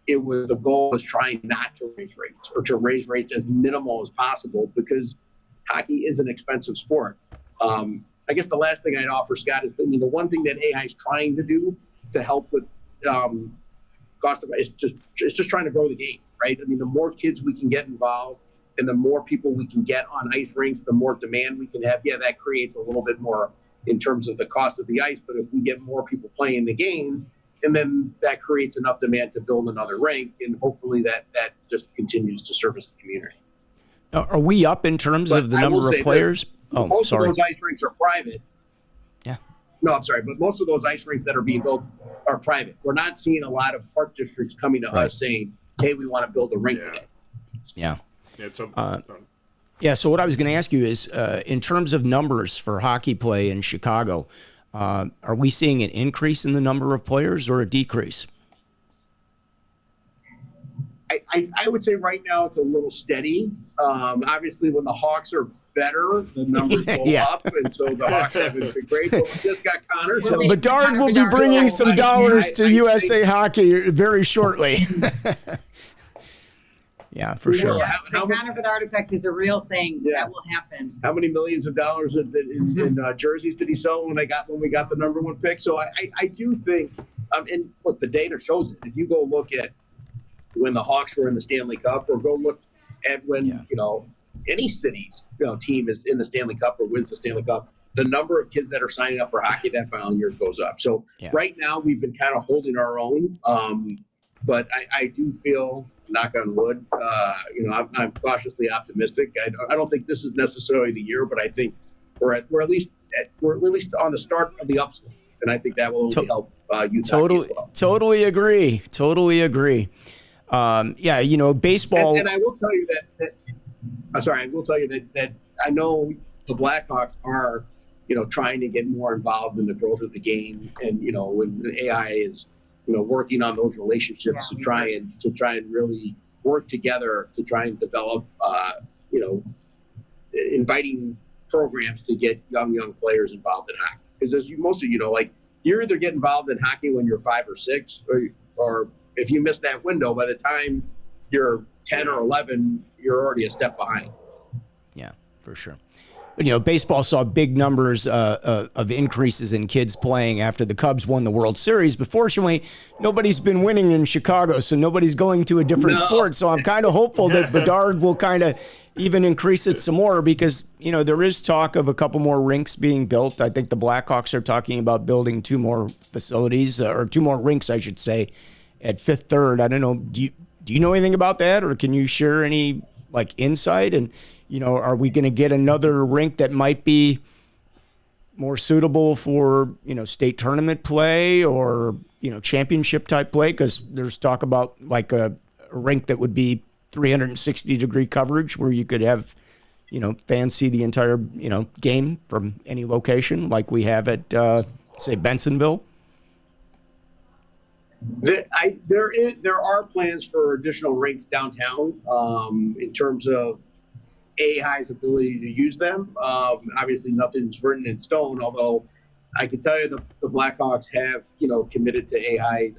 the goal was trying not to raise rates, or to raise rates as minimal as possible, because hockey is an expensive sport. I guess the last thing I'd offer, Scott, is the one thing that AHAI is trying to do to help with cost of ice is just trying to grow the game, right? The more kids we can get involved, and the more people we can get on ice rinks, the more demand we can have. Yeah, that creates a little bit more in terms of the cost of the ice, but if we get more people playing the game, and then that creates enough demand to build another rink, and hopefully that just continues to service the community. Now, are we up in terms of the number of players? Most of those ice rinks are private. Yeah. No, I'm sorry, but most of those ice rinks that are being built are private. We're not seeing a lot of park districts coming to us saying, hey, we want to build a rink today. Yeah. Yeah, so what I was going to ask you is, in terms of numbers for hockey play in Chicago, are we seeing an increase in the number of players or a decrease? I would say right now it's a little steady. Obviously, when the Hawks are better, the numbers go up, and so the Hawks haven't been great. But we just got Connor. So Bedard will be bringing some dollars to USA Hockey very shortly. Yeah, for sure. Yeah, the Connor Bedard effect is a real thing. Yeah. That will happen. How many millions of dollars in jerseys did he sell when we got the number 1 pick? So I do think, and look, the data shows it. If you go look at when the Hawks were in the Stanley Cup, or go look at when any city's team is in the Stanley Cup or wins the Stanley Cup, the number of kids that are signing up for hockey that final year goes up. So right now we've been kind of holding our own, but I do feel, knock on wood, I'm cautiously optimistic. I don't think this is necessarily the year, but I think we're at least on the start of the upswing, and I think that will only help youth hockey as well. Totally agree. Baseball. And I will tell you that I know the Blackhawks are, trying to get more involved in the growth of the game, and when the AI is, working on those relationships to try and really work together to try and develop, inviting programs to get young players involved in hockey. Because as most of you're either get involved in hockey when you're 5 or 6, or if you miss that window, by the time you're 10 or 11, you're already a step behind. Yeah, for sure. But, baseball saw big numbers of increases in kids playing after the Cubs won the World Series. But fortunately, nobody's been winning in Chicago, so nobody's going to a different sport. So I'm kind of hopeful that Bedard will kind of even increase it some more because, there is talk of a couple more rinks being built. I think the Blackhawks are talking about building 2 more facilities, or 2 more rinks, I should say, at Fifth Third. I don't know. Do you know anything about that, or can you share any insight? And are we going to get another rink that might be more suitable for state tournament play or championship type play? Because there's talk about a rink that would be 360-degree coverage where you could have fans see the entire game from any location, like we have at say Bensonville. There are plans for additional rinks downtown in terms of AHAI's ability to use them. Obviously, nothing's written in stone, although I can tell you the Blackhawks have committed to AHAI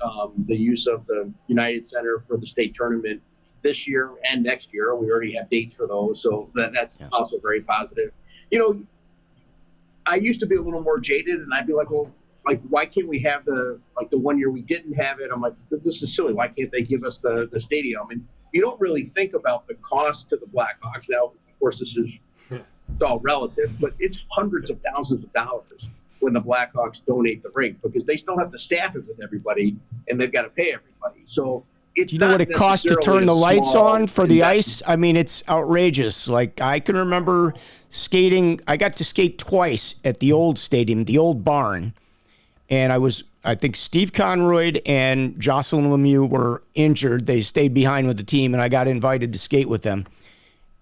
the use of the United Center for the state tournament this year and next year. We already have dates for those, so that's also very positive. I used to be a little more jaded, and I'd be like, well, why can't we have the 1 year we didn't have it? I'm like, this is silly. Why can't they give us the stadium? And you don't really think about the cost to the Blackhawks. Now, of course, it's all relative, but it's hundreds of thousands of dollars when the Blackhawks donate the rink because they still have to staff it with everybody and they've got to pay everybody. So it's what it costs to turn the lights on for the ice? I mean, it's outrageous. I can remember skating. I got to skate twice at the old stadium, the old barn. And I think Steve Conroy and Jocelyn Lemieux were injured. They stayed behind with the team, and I got invited to skate with them.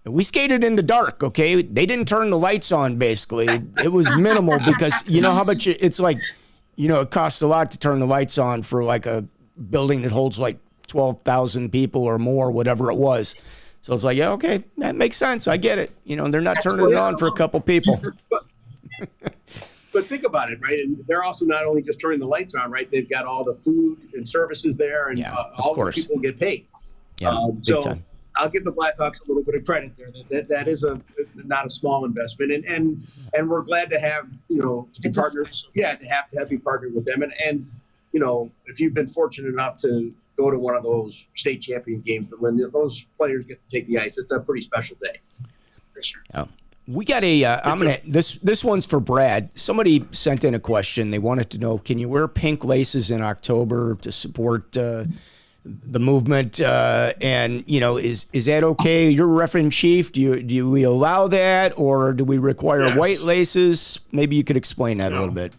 We skated in the dark, okay? They didn't turn the lights on, basically. It was minimal because you know how much it's it costs a lot to turn the lights on for a building that holds 12,000 people or more, whatever it was. So it's okay, that makes sense. I get it. They're not turning it on for a couple people. But think about it, right? And they're also not only just turning the lights on, right? They've got all the food and services there, and all the people get paid. Yeah, so time. I'll give the Blackhawks a little bit of credit there. That is not a small investment, and we're glad to have to be partners. To have be partnered with them, and if you've been fortunate enough to go to one of those state champion games when those players get to take the ice, it's a pretty special day. For sure. Oh. We got this one's for Brad. Somebody sent in a question. They wanted to know, can you wear pink laces in October to support the movement? And is that okay? You're ref in chief. Do we allow that, or do we require white laces? Maybe you could explain that a little bit.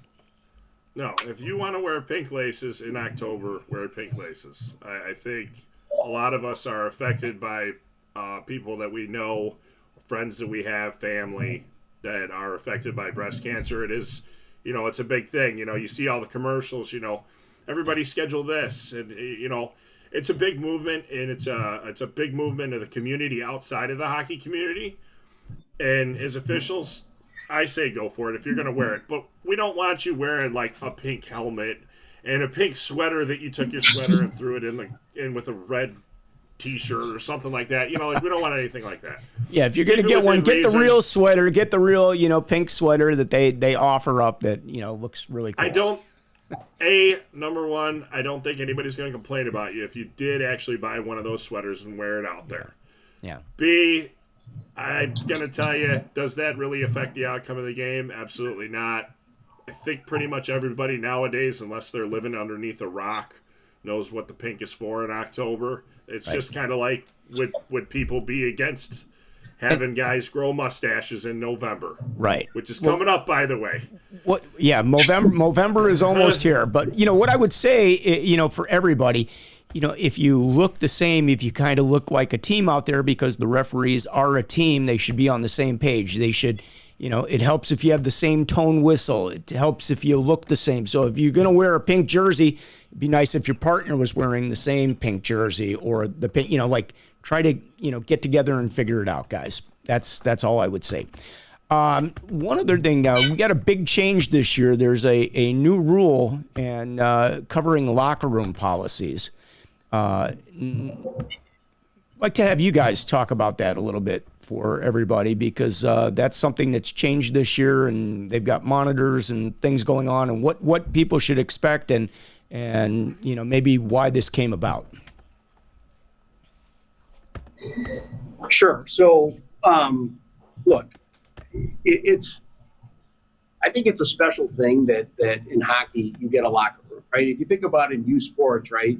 No, if you want to wear pink laces in October, wear pink laces. I think a lot of us are affected by people that we know, friends that we have, family that are affected by breast cancer. It is, it's a big thing. You see all the commercials, everybody schedule this, and it's a big movement, and it's a big movement of the community outside of the hockey community. And as officials, I say go for it if you're going to wear it, but we don't want you wearing a pink helmet and a pink sweater that you took your sweater and threw it in with a red T-shirt or something like that. We don't want anything like that. Yeah, if you're going to get one, get the real sweater, get the real, pink sweater that they offer up that, looks really cool. Number one, I don't think anybody's going to complain about you if you did actually buy one of those sweaters and wear it out there. Yeah. B, I'm going to tell you, does that really affect the outcome of the game? Absolutely not. I think pretty much everybody nowadays, unless they're living underneath a rock, knows what the pink is for in October. It's just kind of like would people be against having guys grow mustaches in November? Right. Which is coming up, by the way. What? Yeah, November is almost here. But, what I would say, for everybody, if you look the same, if you kind of look like a team out there, because the referees are a team, they should be on the same page. They should, it helps if you have the same tone whistle. It helps if you look the same. So if you're going to wear a pink jersey, it'd be nice if your partner was wearing the same pink jersey or the pink, try to, get together and figure it out, guys. That's all I would say. One other thing, we got a big change this year. There's a new rule and covering locker room policies. I'd like to have you guys talk about that a little bit for everybody, because that's something that's changed this year, and they've got monitors and things going on, and what people should expect, and maybe why this came about. Sure. So, look, I think it's a special thing that in hockey you get a locker room, right? If you think about in youth sports, right,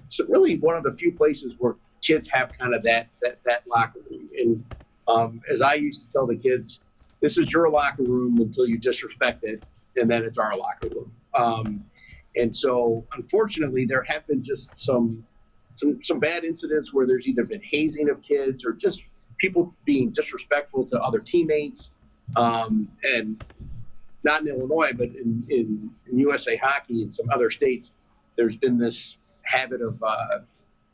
it's really one of the few places where kids have kind of that locker room. And as I used to tell the kids, this is your locker room until you disrespect it, and then it's our locker room. And so, unfortunately, there have been just some bad incidents where there's either been hazing of kids or just people being disrespectful to other teammates. And not in Illinois, but in USA Hockey and some other states, there's been this habit of what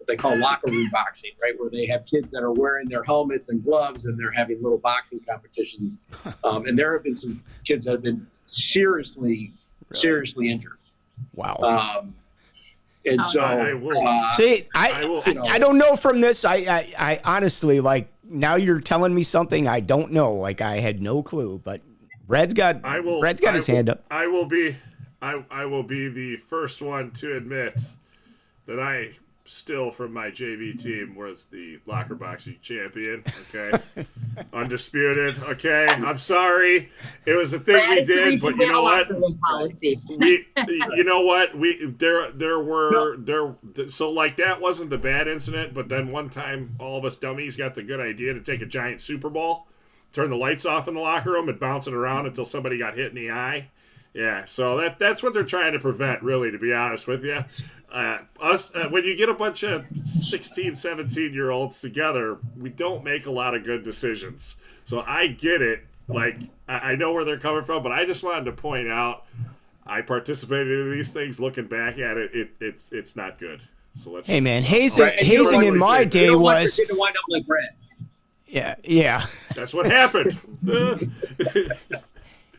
they call locker room boxing, right? Where they have kids that are wearing their helmets and gloves and they're having little boxing competitions. And there have been some kids that have been seriously injured. Wow. And so, I don't know from this. I honestly, now you're telling me something I don't know. I had no clue, but Brad's got his hand up. I will be the first one to admit that I still, from my JV team, was the locker boxing champion. Okay, undisputed. Okay, I'm sorry. It was a thing we did, but you know what? You know what? So that wasn't the bad incident, but then one time, all of us dummies got the good idea to take a giant Super Ball, turn the lights off in the locker room, and bounce it around until somebody got hit in the eye. Yeah, so that's what they're trying to prevent, really, to be honest with you. When you get a bunch of 16, 17-year-olds together, we don't make a lot of good decisions. So I get it. I know where they're coming from, but I just wanted to point out I participated in these things. Looking back at it, it's not good. So let's. Hey, man, hazing in my day was. To wind up like Brad. Yeah. That's what happened.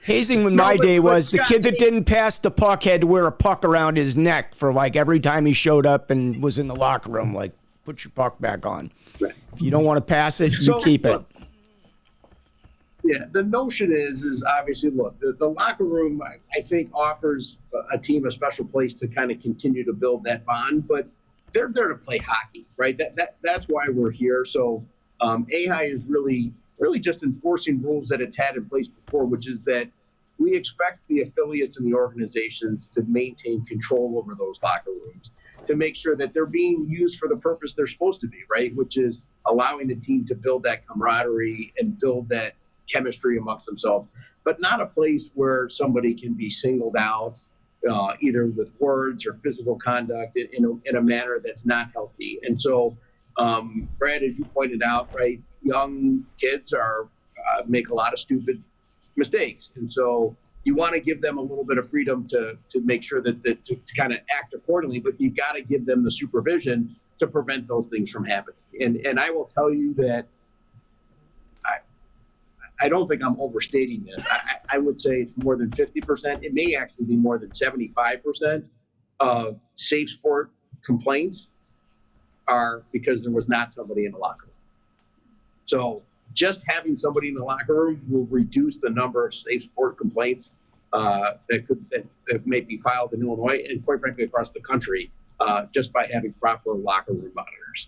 Hazing in my day was the kid that didn't pass the puck had to wear a puck around his neck for every time he showed up and was in the locker room. Put your puck back on. Right. If you don't want to pass it, you keep it. Yeah, the notion is obviously, look, the locker room, I think, offers a team a special place to kind of continue to build that bond, but they're there to play hockey, right? That's why we're here. So AHAI is really just enforcing rules that it's had in place before, which is that we expect the affiliates and the organizations to maintain control over those locker rooms, to make sure that they're being used for the purpose they're supposed to be, right? Which is allowing the team to build that camaraderie and build that chemistry amongst themselves, but not a place where somebody can be singled out either with words or physical conduct in a manner that's not healthy. And so, Brad, as you pointed out, right, young kids make a lot of stupid mistakes, and so you want to give them a little bit of freedom to make sure that to kind of act accordingly, but you got to give them the supervision to prevent those things from happening. And I will tell you that I don't think I'm overstating this. I would say it's more than 50%. It may actually be more than 75% of safe sport complaints are because there was not somebody in the locker room. So just having somebody in the locker room will reduce the number of safe sport complaints that may be filed in Illinois and, quite frankly, across the country, just by having proper locker room monitors.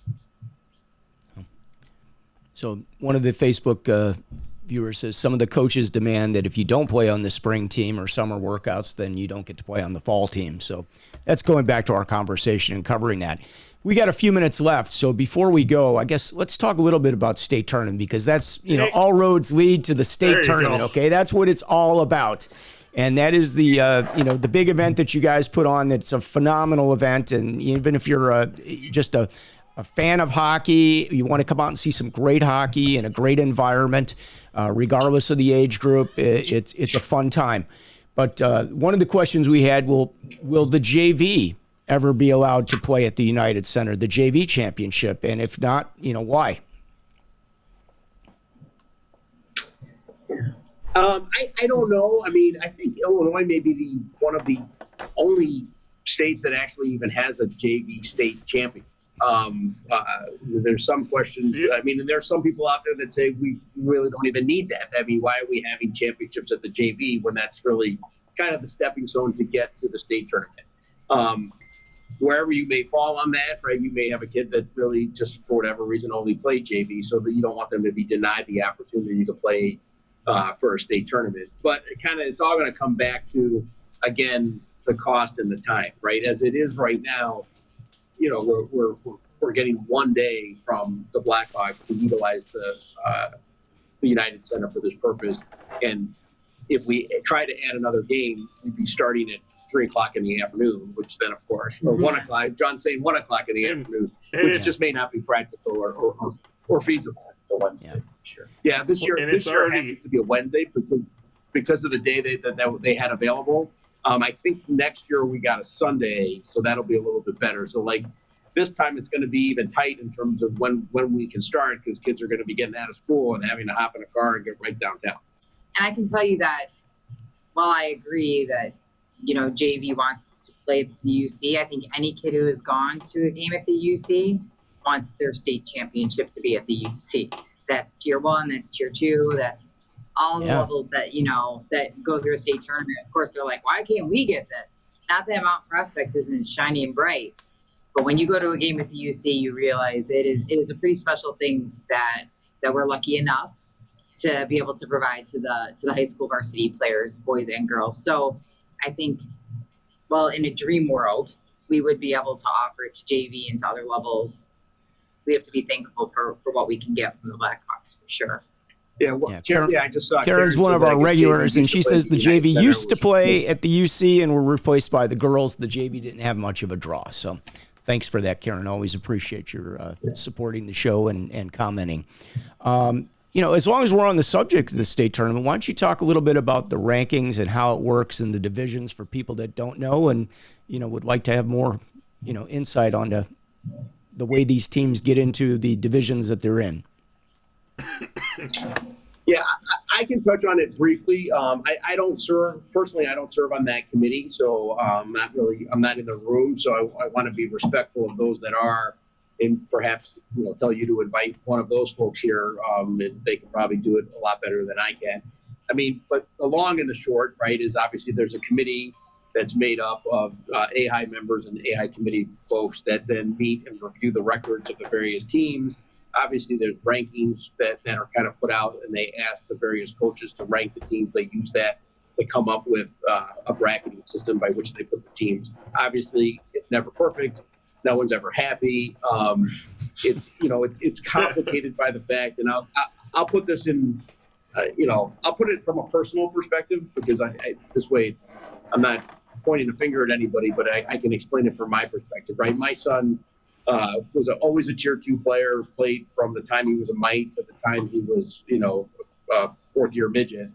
So one of the Facebook viewers says some of the coaches demand that if you don't play on the spring team or summer workouts, then you don't get to play on the fall team. So that's going back to our conversation and covering that. We got a few minutes left. So before we go, I guess let's talk a little bit about state tournament, because that's, all roads lead to the state tournament. Okay. That's what it's all about. And that is the, the big event that you guys put on. That's a phenomenal event. And even if you're just a fan of hockey, you want to come out and see some great hockey in a great environment, regardless of the age group, it's a fun time. But one of the questions we had, will the JV ever be allowed to play at the United Center, the JV championship? And if not, why? I don't know. I mean, I think Illinois may be one of the only states that actually even has a JV state champion. There's some questions. I mean, and there's some people out there that say we really don't even need that. I mean, why are we having championships at the JV when that's really kind of the stepping stone to get to the state tournament? Wherever you may fall on that, right? You may have a kid that really just for whatever reason only played JV, so that you don't want them to be denied the opportunity to play for a state tournament. But it's all going to come back to, again, the cost and the time, right? As it is right now, we're getting 1 day from the Blackhawks to utilize the United Center for this purpose. And if we try to add another game, we'd be starting at 3:00 in the afternoon, which then, of course, or 1:00. John's saying 1:00 in the afternoon, which just may not be practical or feasible. Yeah, sure. Yeah, this year it happens to be a Wednesday because of the day that they had available. I think next year we got a Sunday, so that'll be a little bit better. So this time it's going to be even tight in terms of when we can start, because kids are going to be getting out of school and having to hop in a car and get right downtown. And I can tell you that while I agree that, JV wants to play at the UC, I think any kid who has gone to a game at the UC wants their state championship to be at the UC. That's tier 1, that's tier 2, that's all the levels that, that go through a state tournament. Of course, they're like, why can't we get this? Not that Mount Prospect isn't shiny and bright, but when you go to a game at the UC, you realize it is a pretty special thing that we're lucky enough to be able to provide to the high school varsity players, boys and girls. So I think, in a dream world, we would be able to offer it to JV and to other levels. We have to be thankful for what we can get from the Blackhawks, for sure. Yeah, I just saw Karen's one of our regulars, and she says the JV used to play at the UC and were replaced by the girls. The JV didn't have much of a draw. So thanks for that, Karen. Always appreciate your supporting the show and commenting. As long as we're on the subject of the state tournament, why don't you talk a little bit about the rankings and how it works and the divisions for people that don't know and, would like to have more, insight onto the way these teams get into the divisions that they're in. Yeah, I can touch on it briefly. I don't serve on that committee, so I'm not in the room. So I want to be respectful of those that are, and perhaps tell you to invite one of those folks here, and they can probably do it a lot better than I can. I mean, but the long and the short, right, is obviously there's a committee that's made up of AHAI members and AHAI committee folks that then meet and review the records of the various teams. Obviously, there's rankings that are kind of put out, and they ask the various coaches to rank the teams. They use that to come up with a bracketing system by which they put the teams. Obviously, it's never perfect. No one's ever happy. It's complicated by the fact, and I'll put this in, I'll put it from a personal perspective, because this way I'm not pointing a finger at anybody, but I can explain it from my perspective, right? My son was always a tier 2 player, played from the time he was a mite to the time he was, a fourth year midget.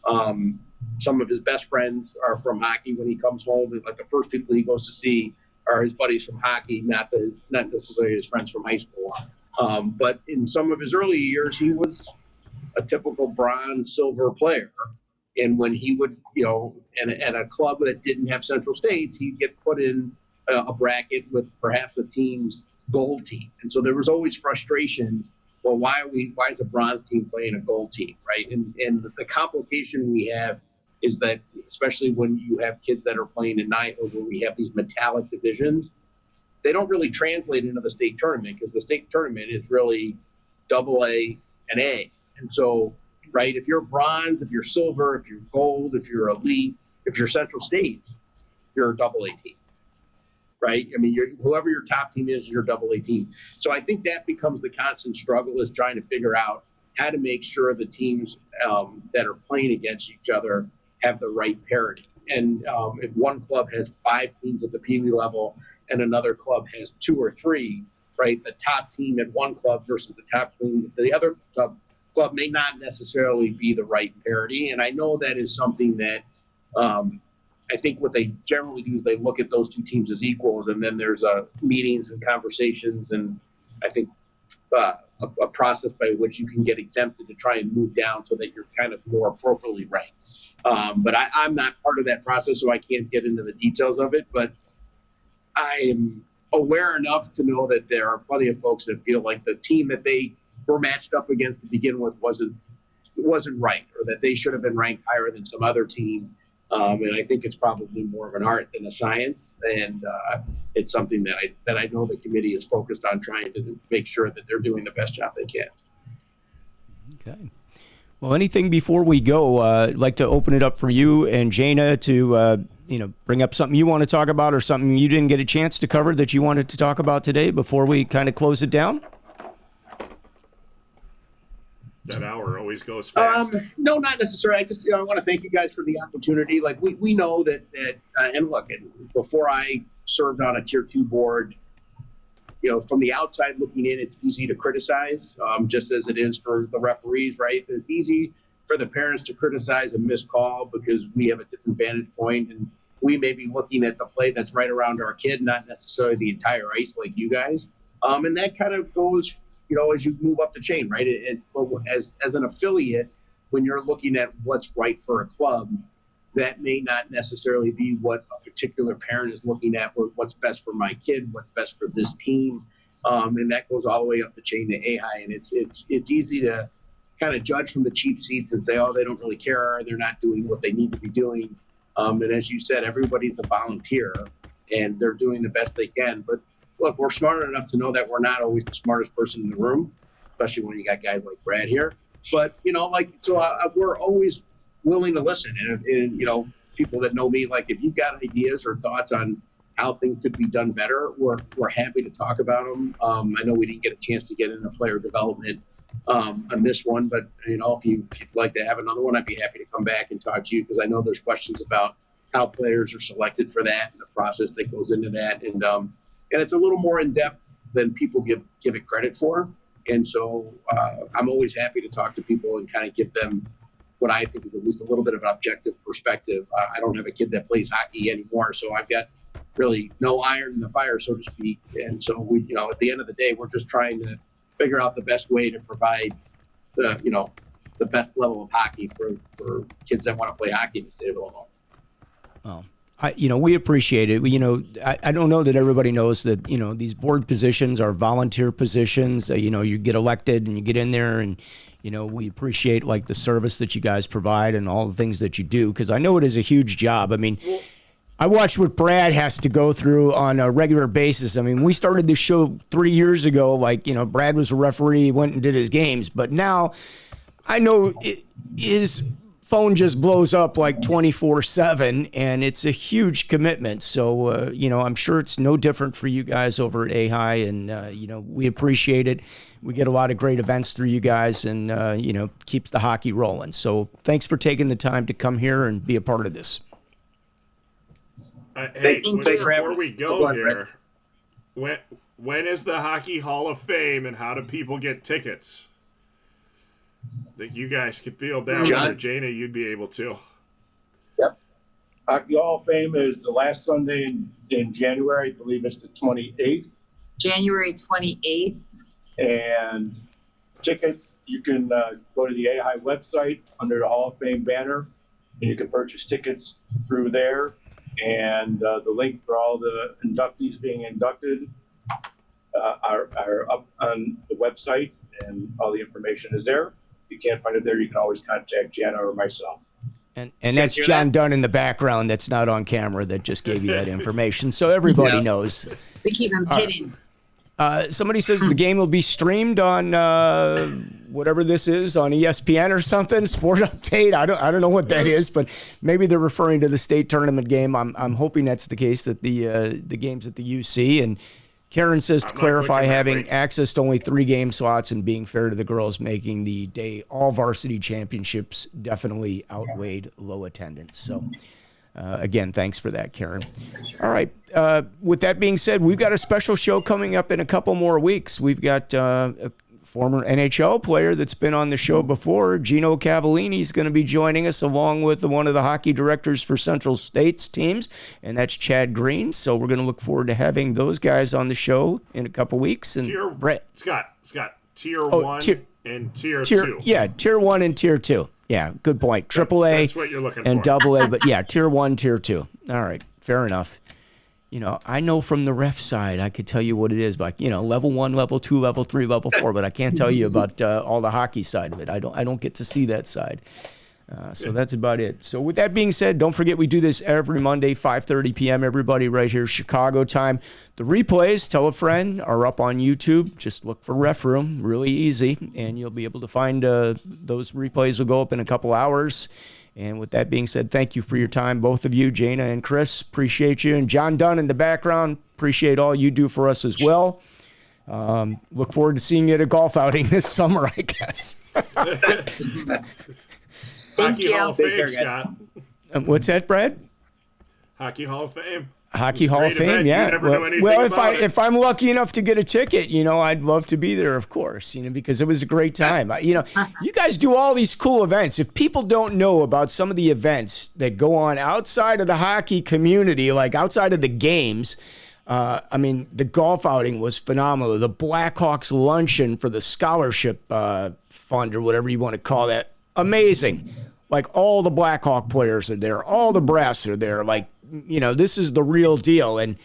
Some of his best friends are from hockey. When he comes home, the first people he goes to see are his buddies from hockey, not necessarily his friends from high school. But in some of his early years, he was a typical bronze, silver player. And when he would, at a club that didn't have Central States, he'd get put in a bracket with perhaps the team's gold team. And so there was always frustration. Well, why is a bronze team playing a gold team, right? And the complication we have is that, especially when you have kids that are playing in NIHO, where we have these metallic divisions, they don't really translate into the state tournament, because the state tournament is really AA an A. And so, right, if you're bronze, if you're silver, if you're gold, if you're elite, if you're Central States, you're a double A team, right? I mean, whoever your top team is your double A team. So I think that becomes the constant struggle, is trying to figure out how to make sure the teams that are playing against each other have the right parity. And if one club has 5 teams at the PB level and another club has 2 or 3, right, the top team at one club versus the top team at the other club may not necessarily be the right parity. And I know that is something that I think what they generally do is they look at those 2 teams as equals, and then there's meetings and conversations, and I think a process by which you can get exempted to try and move down so that you're kind of more appropriately ranked. But I'm not part of that process, so I can't get into the details of it. But I am aware enough to know that there are plenty of folks that feel like the team that they were matched up against to begin with wasn't right, or that they should have been ranked higher than some other team. And I think it's probably more of an art than a science, and it's something that I know the committee is focused on, trying to make sure that they're doing the best job they can. Okay. Well, anything before we go? I'd like to open it up for you and Jana to bring up something you want to talk about, or something you didn't get a chance to cover that you wanted to talk about today before we kind of close it down. That hour always goes fast. No, not necessarily. I just, I want to thank you guys for the opportunity. Like we know that and look, before I served on a tier 2 board, from the outside looking in, it's easy to criticize, just as it is for the referees, right? It's easy for the parents to criticize a missed call because we have a different vantage point, and we may be looking at the play that's right around our kid, not necessarily the entire ice like you guys. And that kind of goes, as you move up the chain, right? As an affiliate, when you're looking at what's right for a club, that may not necessarily be what a particular parent is looking at, what's best for my kid, what's best for this team. And that goes all the way up the chain to AHAI. And it's easy to kind of judge from the cheap seats and say, oh, they don't really care, they're not doing what they need to be doing. And as you said, everybody's a volunteer and they're doing the best they can. But look, we're smart enough to know that we're not always the smartest person in the room, especially when you got guys like Brad here. But, we're always willing to listen. And people that know me, like if you've got ideas or thoughts on how things could be done better, we're happy to talk about them. I know we didn't get a chance to get into player development on this one, but, if you'd like to have another one, I'd be happy to come back and talk to you, because I know there's questions about how players are selected for that and the process that goes into that. And it's a little more in depth than people give it credit for. And so I'm always happy to talk to people and kind of give them what I think is at least a little bit of an objective perspective. I don't have a kid that plays hockey anymore, so I've got really no iron in the fire, so to speak. And so we, at the end of the day, we're just trying to figure out the best way to provide the best level of hockey for kids that want to play hockey in the state of Illinois. Well, we appreciate it. I don't know that everybody knows that, these board positions are volunteer positions. You get elected and you get in there, and, we appreciate the service that you guys provide and all the things that you do, because I know it is a huge job. I mean, I watched what Brad has to go through on a regular basis. I mean, we started this show 3 years ago, Brad was a referee, went and did his games, but now I know his phone just blows up 24/7, and it's a huge commitment. So, I'm sure it's no different for you guys over at AHAI, and, we appreciate it. We get a lot of great events through you guys, and, keeps the hockey rolling. So thanks for taking the time to come here and be a part of this. Hey, before we go here, when is the Hockey Hall of Fame, and how do people get tickets? That you guys could feel down there. Jana, you'd be able to. Yep. Hockey Hall of Fame is the last Sunday in January. I believe it's the 28th. January 28th. And tickets, you can go to the AHAI website under the Hall of Fame banner, and you can purchase tickets through there. And the link for all the inductees being inducted are up on the website, and all the information is there. If you can't find it there, you can always contact Jana or myself. And that's John Dunne in the background that's not on camera that just gave you that information, so everybody knows. We keep him hidden. Somebody says the game will be streamed on whatever this is on ESPN or something, Sport Update. I don't know what that is, but maybe they're referring to the state tournament game. I'm hoping that's the case, that the game's at the UC. And Karen says to clarify, having access to only 3 game slots and being fair to the girls, making the day all varsity championships definitely outweighed low attendance. So again, thanks for that, Karen. All right. With that being said, we've got a special show coming up in a couple more weeks. We've got a former NHL player that's been on the show before. Gino Cavallini is going to be joining us, along with one of the hockey directors for Central States teams, and that's Chad Green. So we're going to look forward to having those guys on the show in a couple weeks. And Brett, Scott, tier 1 and tier 2. Yeah, tier 1 and tier 2. Yeah, good point. AAA that's what you're looking and for. AA, but yeah, tier 1, tier 2. All right, fair enough. You know, I know from the ref side, I could tell you what it is, but level 1, level 2, level 3, level 4, but I can't tell you about all the hockey side of it. I don't get to see that side. So that's about it. So with that being said, don't forget we do this every Monday, 5:30 p.m. Everybody right here, Chicago time. The replays, tell a friend, are up on YouTube. Just look for Ref Room, really easy, and you'll be able to find those replays will go up in a couple hours. And with that being said, thank you for your time, both of you, Jana and Chris. Appreciate you. And John Dunne in the background, appreciate all you do for us as well. Look forward to seeing you at a golf outing this summer, I guess. Hockey Hall of Fame, Scott. What's that, Brad? Hockey Hall of Fame. Hockey Hall of Fame, event. yeah. You never know anything if I'm lucky enough to get a ticket, I'd love to be there, of course, because it was a great time. You guys do all these cool events. If people don't know about some of the events that go on outside of the hockey community, like outside of the games, the golf outing was phenomenal. The Blackhawks luncheon for the scholarship fund, or whatever you want to call that, amazing. Like, all the Blackhawk players are there. All the brass are there. Like, this is the real deal. And,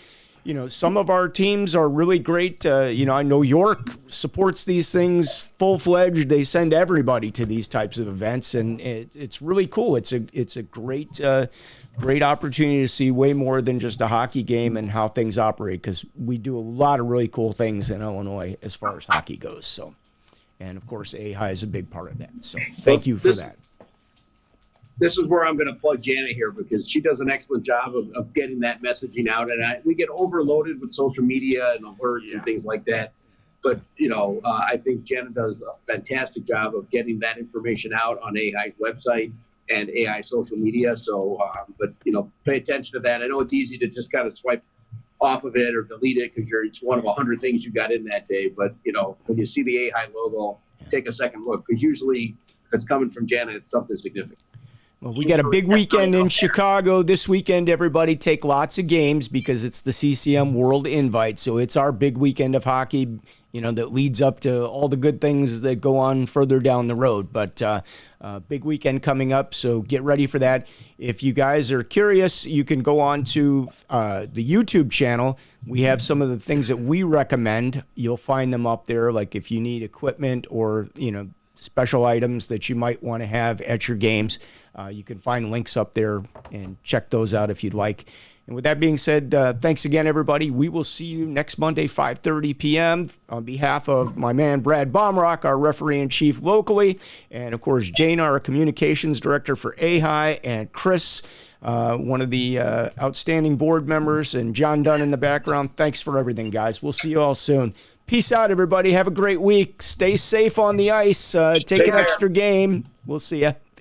some of our teams are really great. I know York supports these things full-fledged. They send everybody to these types of events, and it's really cool. It's a great opportunity to see way more than just a hockey game and how things operate, because we do a lot of really cool things in Illinois as far as hockey goes. So, and, of course, AHAI is a big part of that. So thank you for that. This is where I'm going to plug Jana here, because she does an excellent job of getting that messaging out. And we get overloaded with social media and alerts and things like that. But, I think Jana does a fantastic job of getting that information out on AHAI's website and AHAI social media. So, pay attention to that. I know it's easy to just kind of swipe off of it or delete it because it's one of 100 things you got in that day. But, when you see the AHAI logo, take a second look, because usually if it's coming from Jana, it's something significant. Well, we got a big weekend in Chicago this weekend. Everybody take lots of games, because it's the CCM World Invite. So it's our big weekend of hockey, that leads up to all the good things that go on further down the road. But big weekend coming up, so get ready for that. If you guys are curious, you can go on to the YouTube channel. We have some of the things that we recommend. You'll find them up there, like if you need equipment or, special items that you might want to have at your games. You can find links up there and check those out if you'd like. And with that being said, thanks again, everybody. We will see you next Monday, 5:30 p.m. On behalf of my man, Brad Baumruck, our referee-in-chief locally, and, of course, Jana, our communications director for AHAI, and Chris, one of the outstanding board members, and John Dunne in the background. Thanks for everything, guys. We'll see you all soon. Peace out, everybody. Have a great week. Stay safe on the ice. Take an extra game. We'll see ya.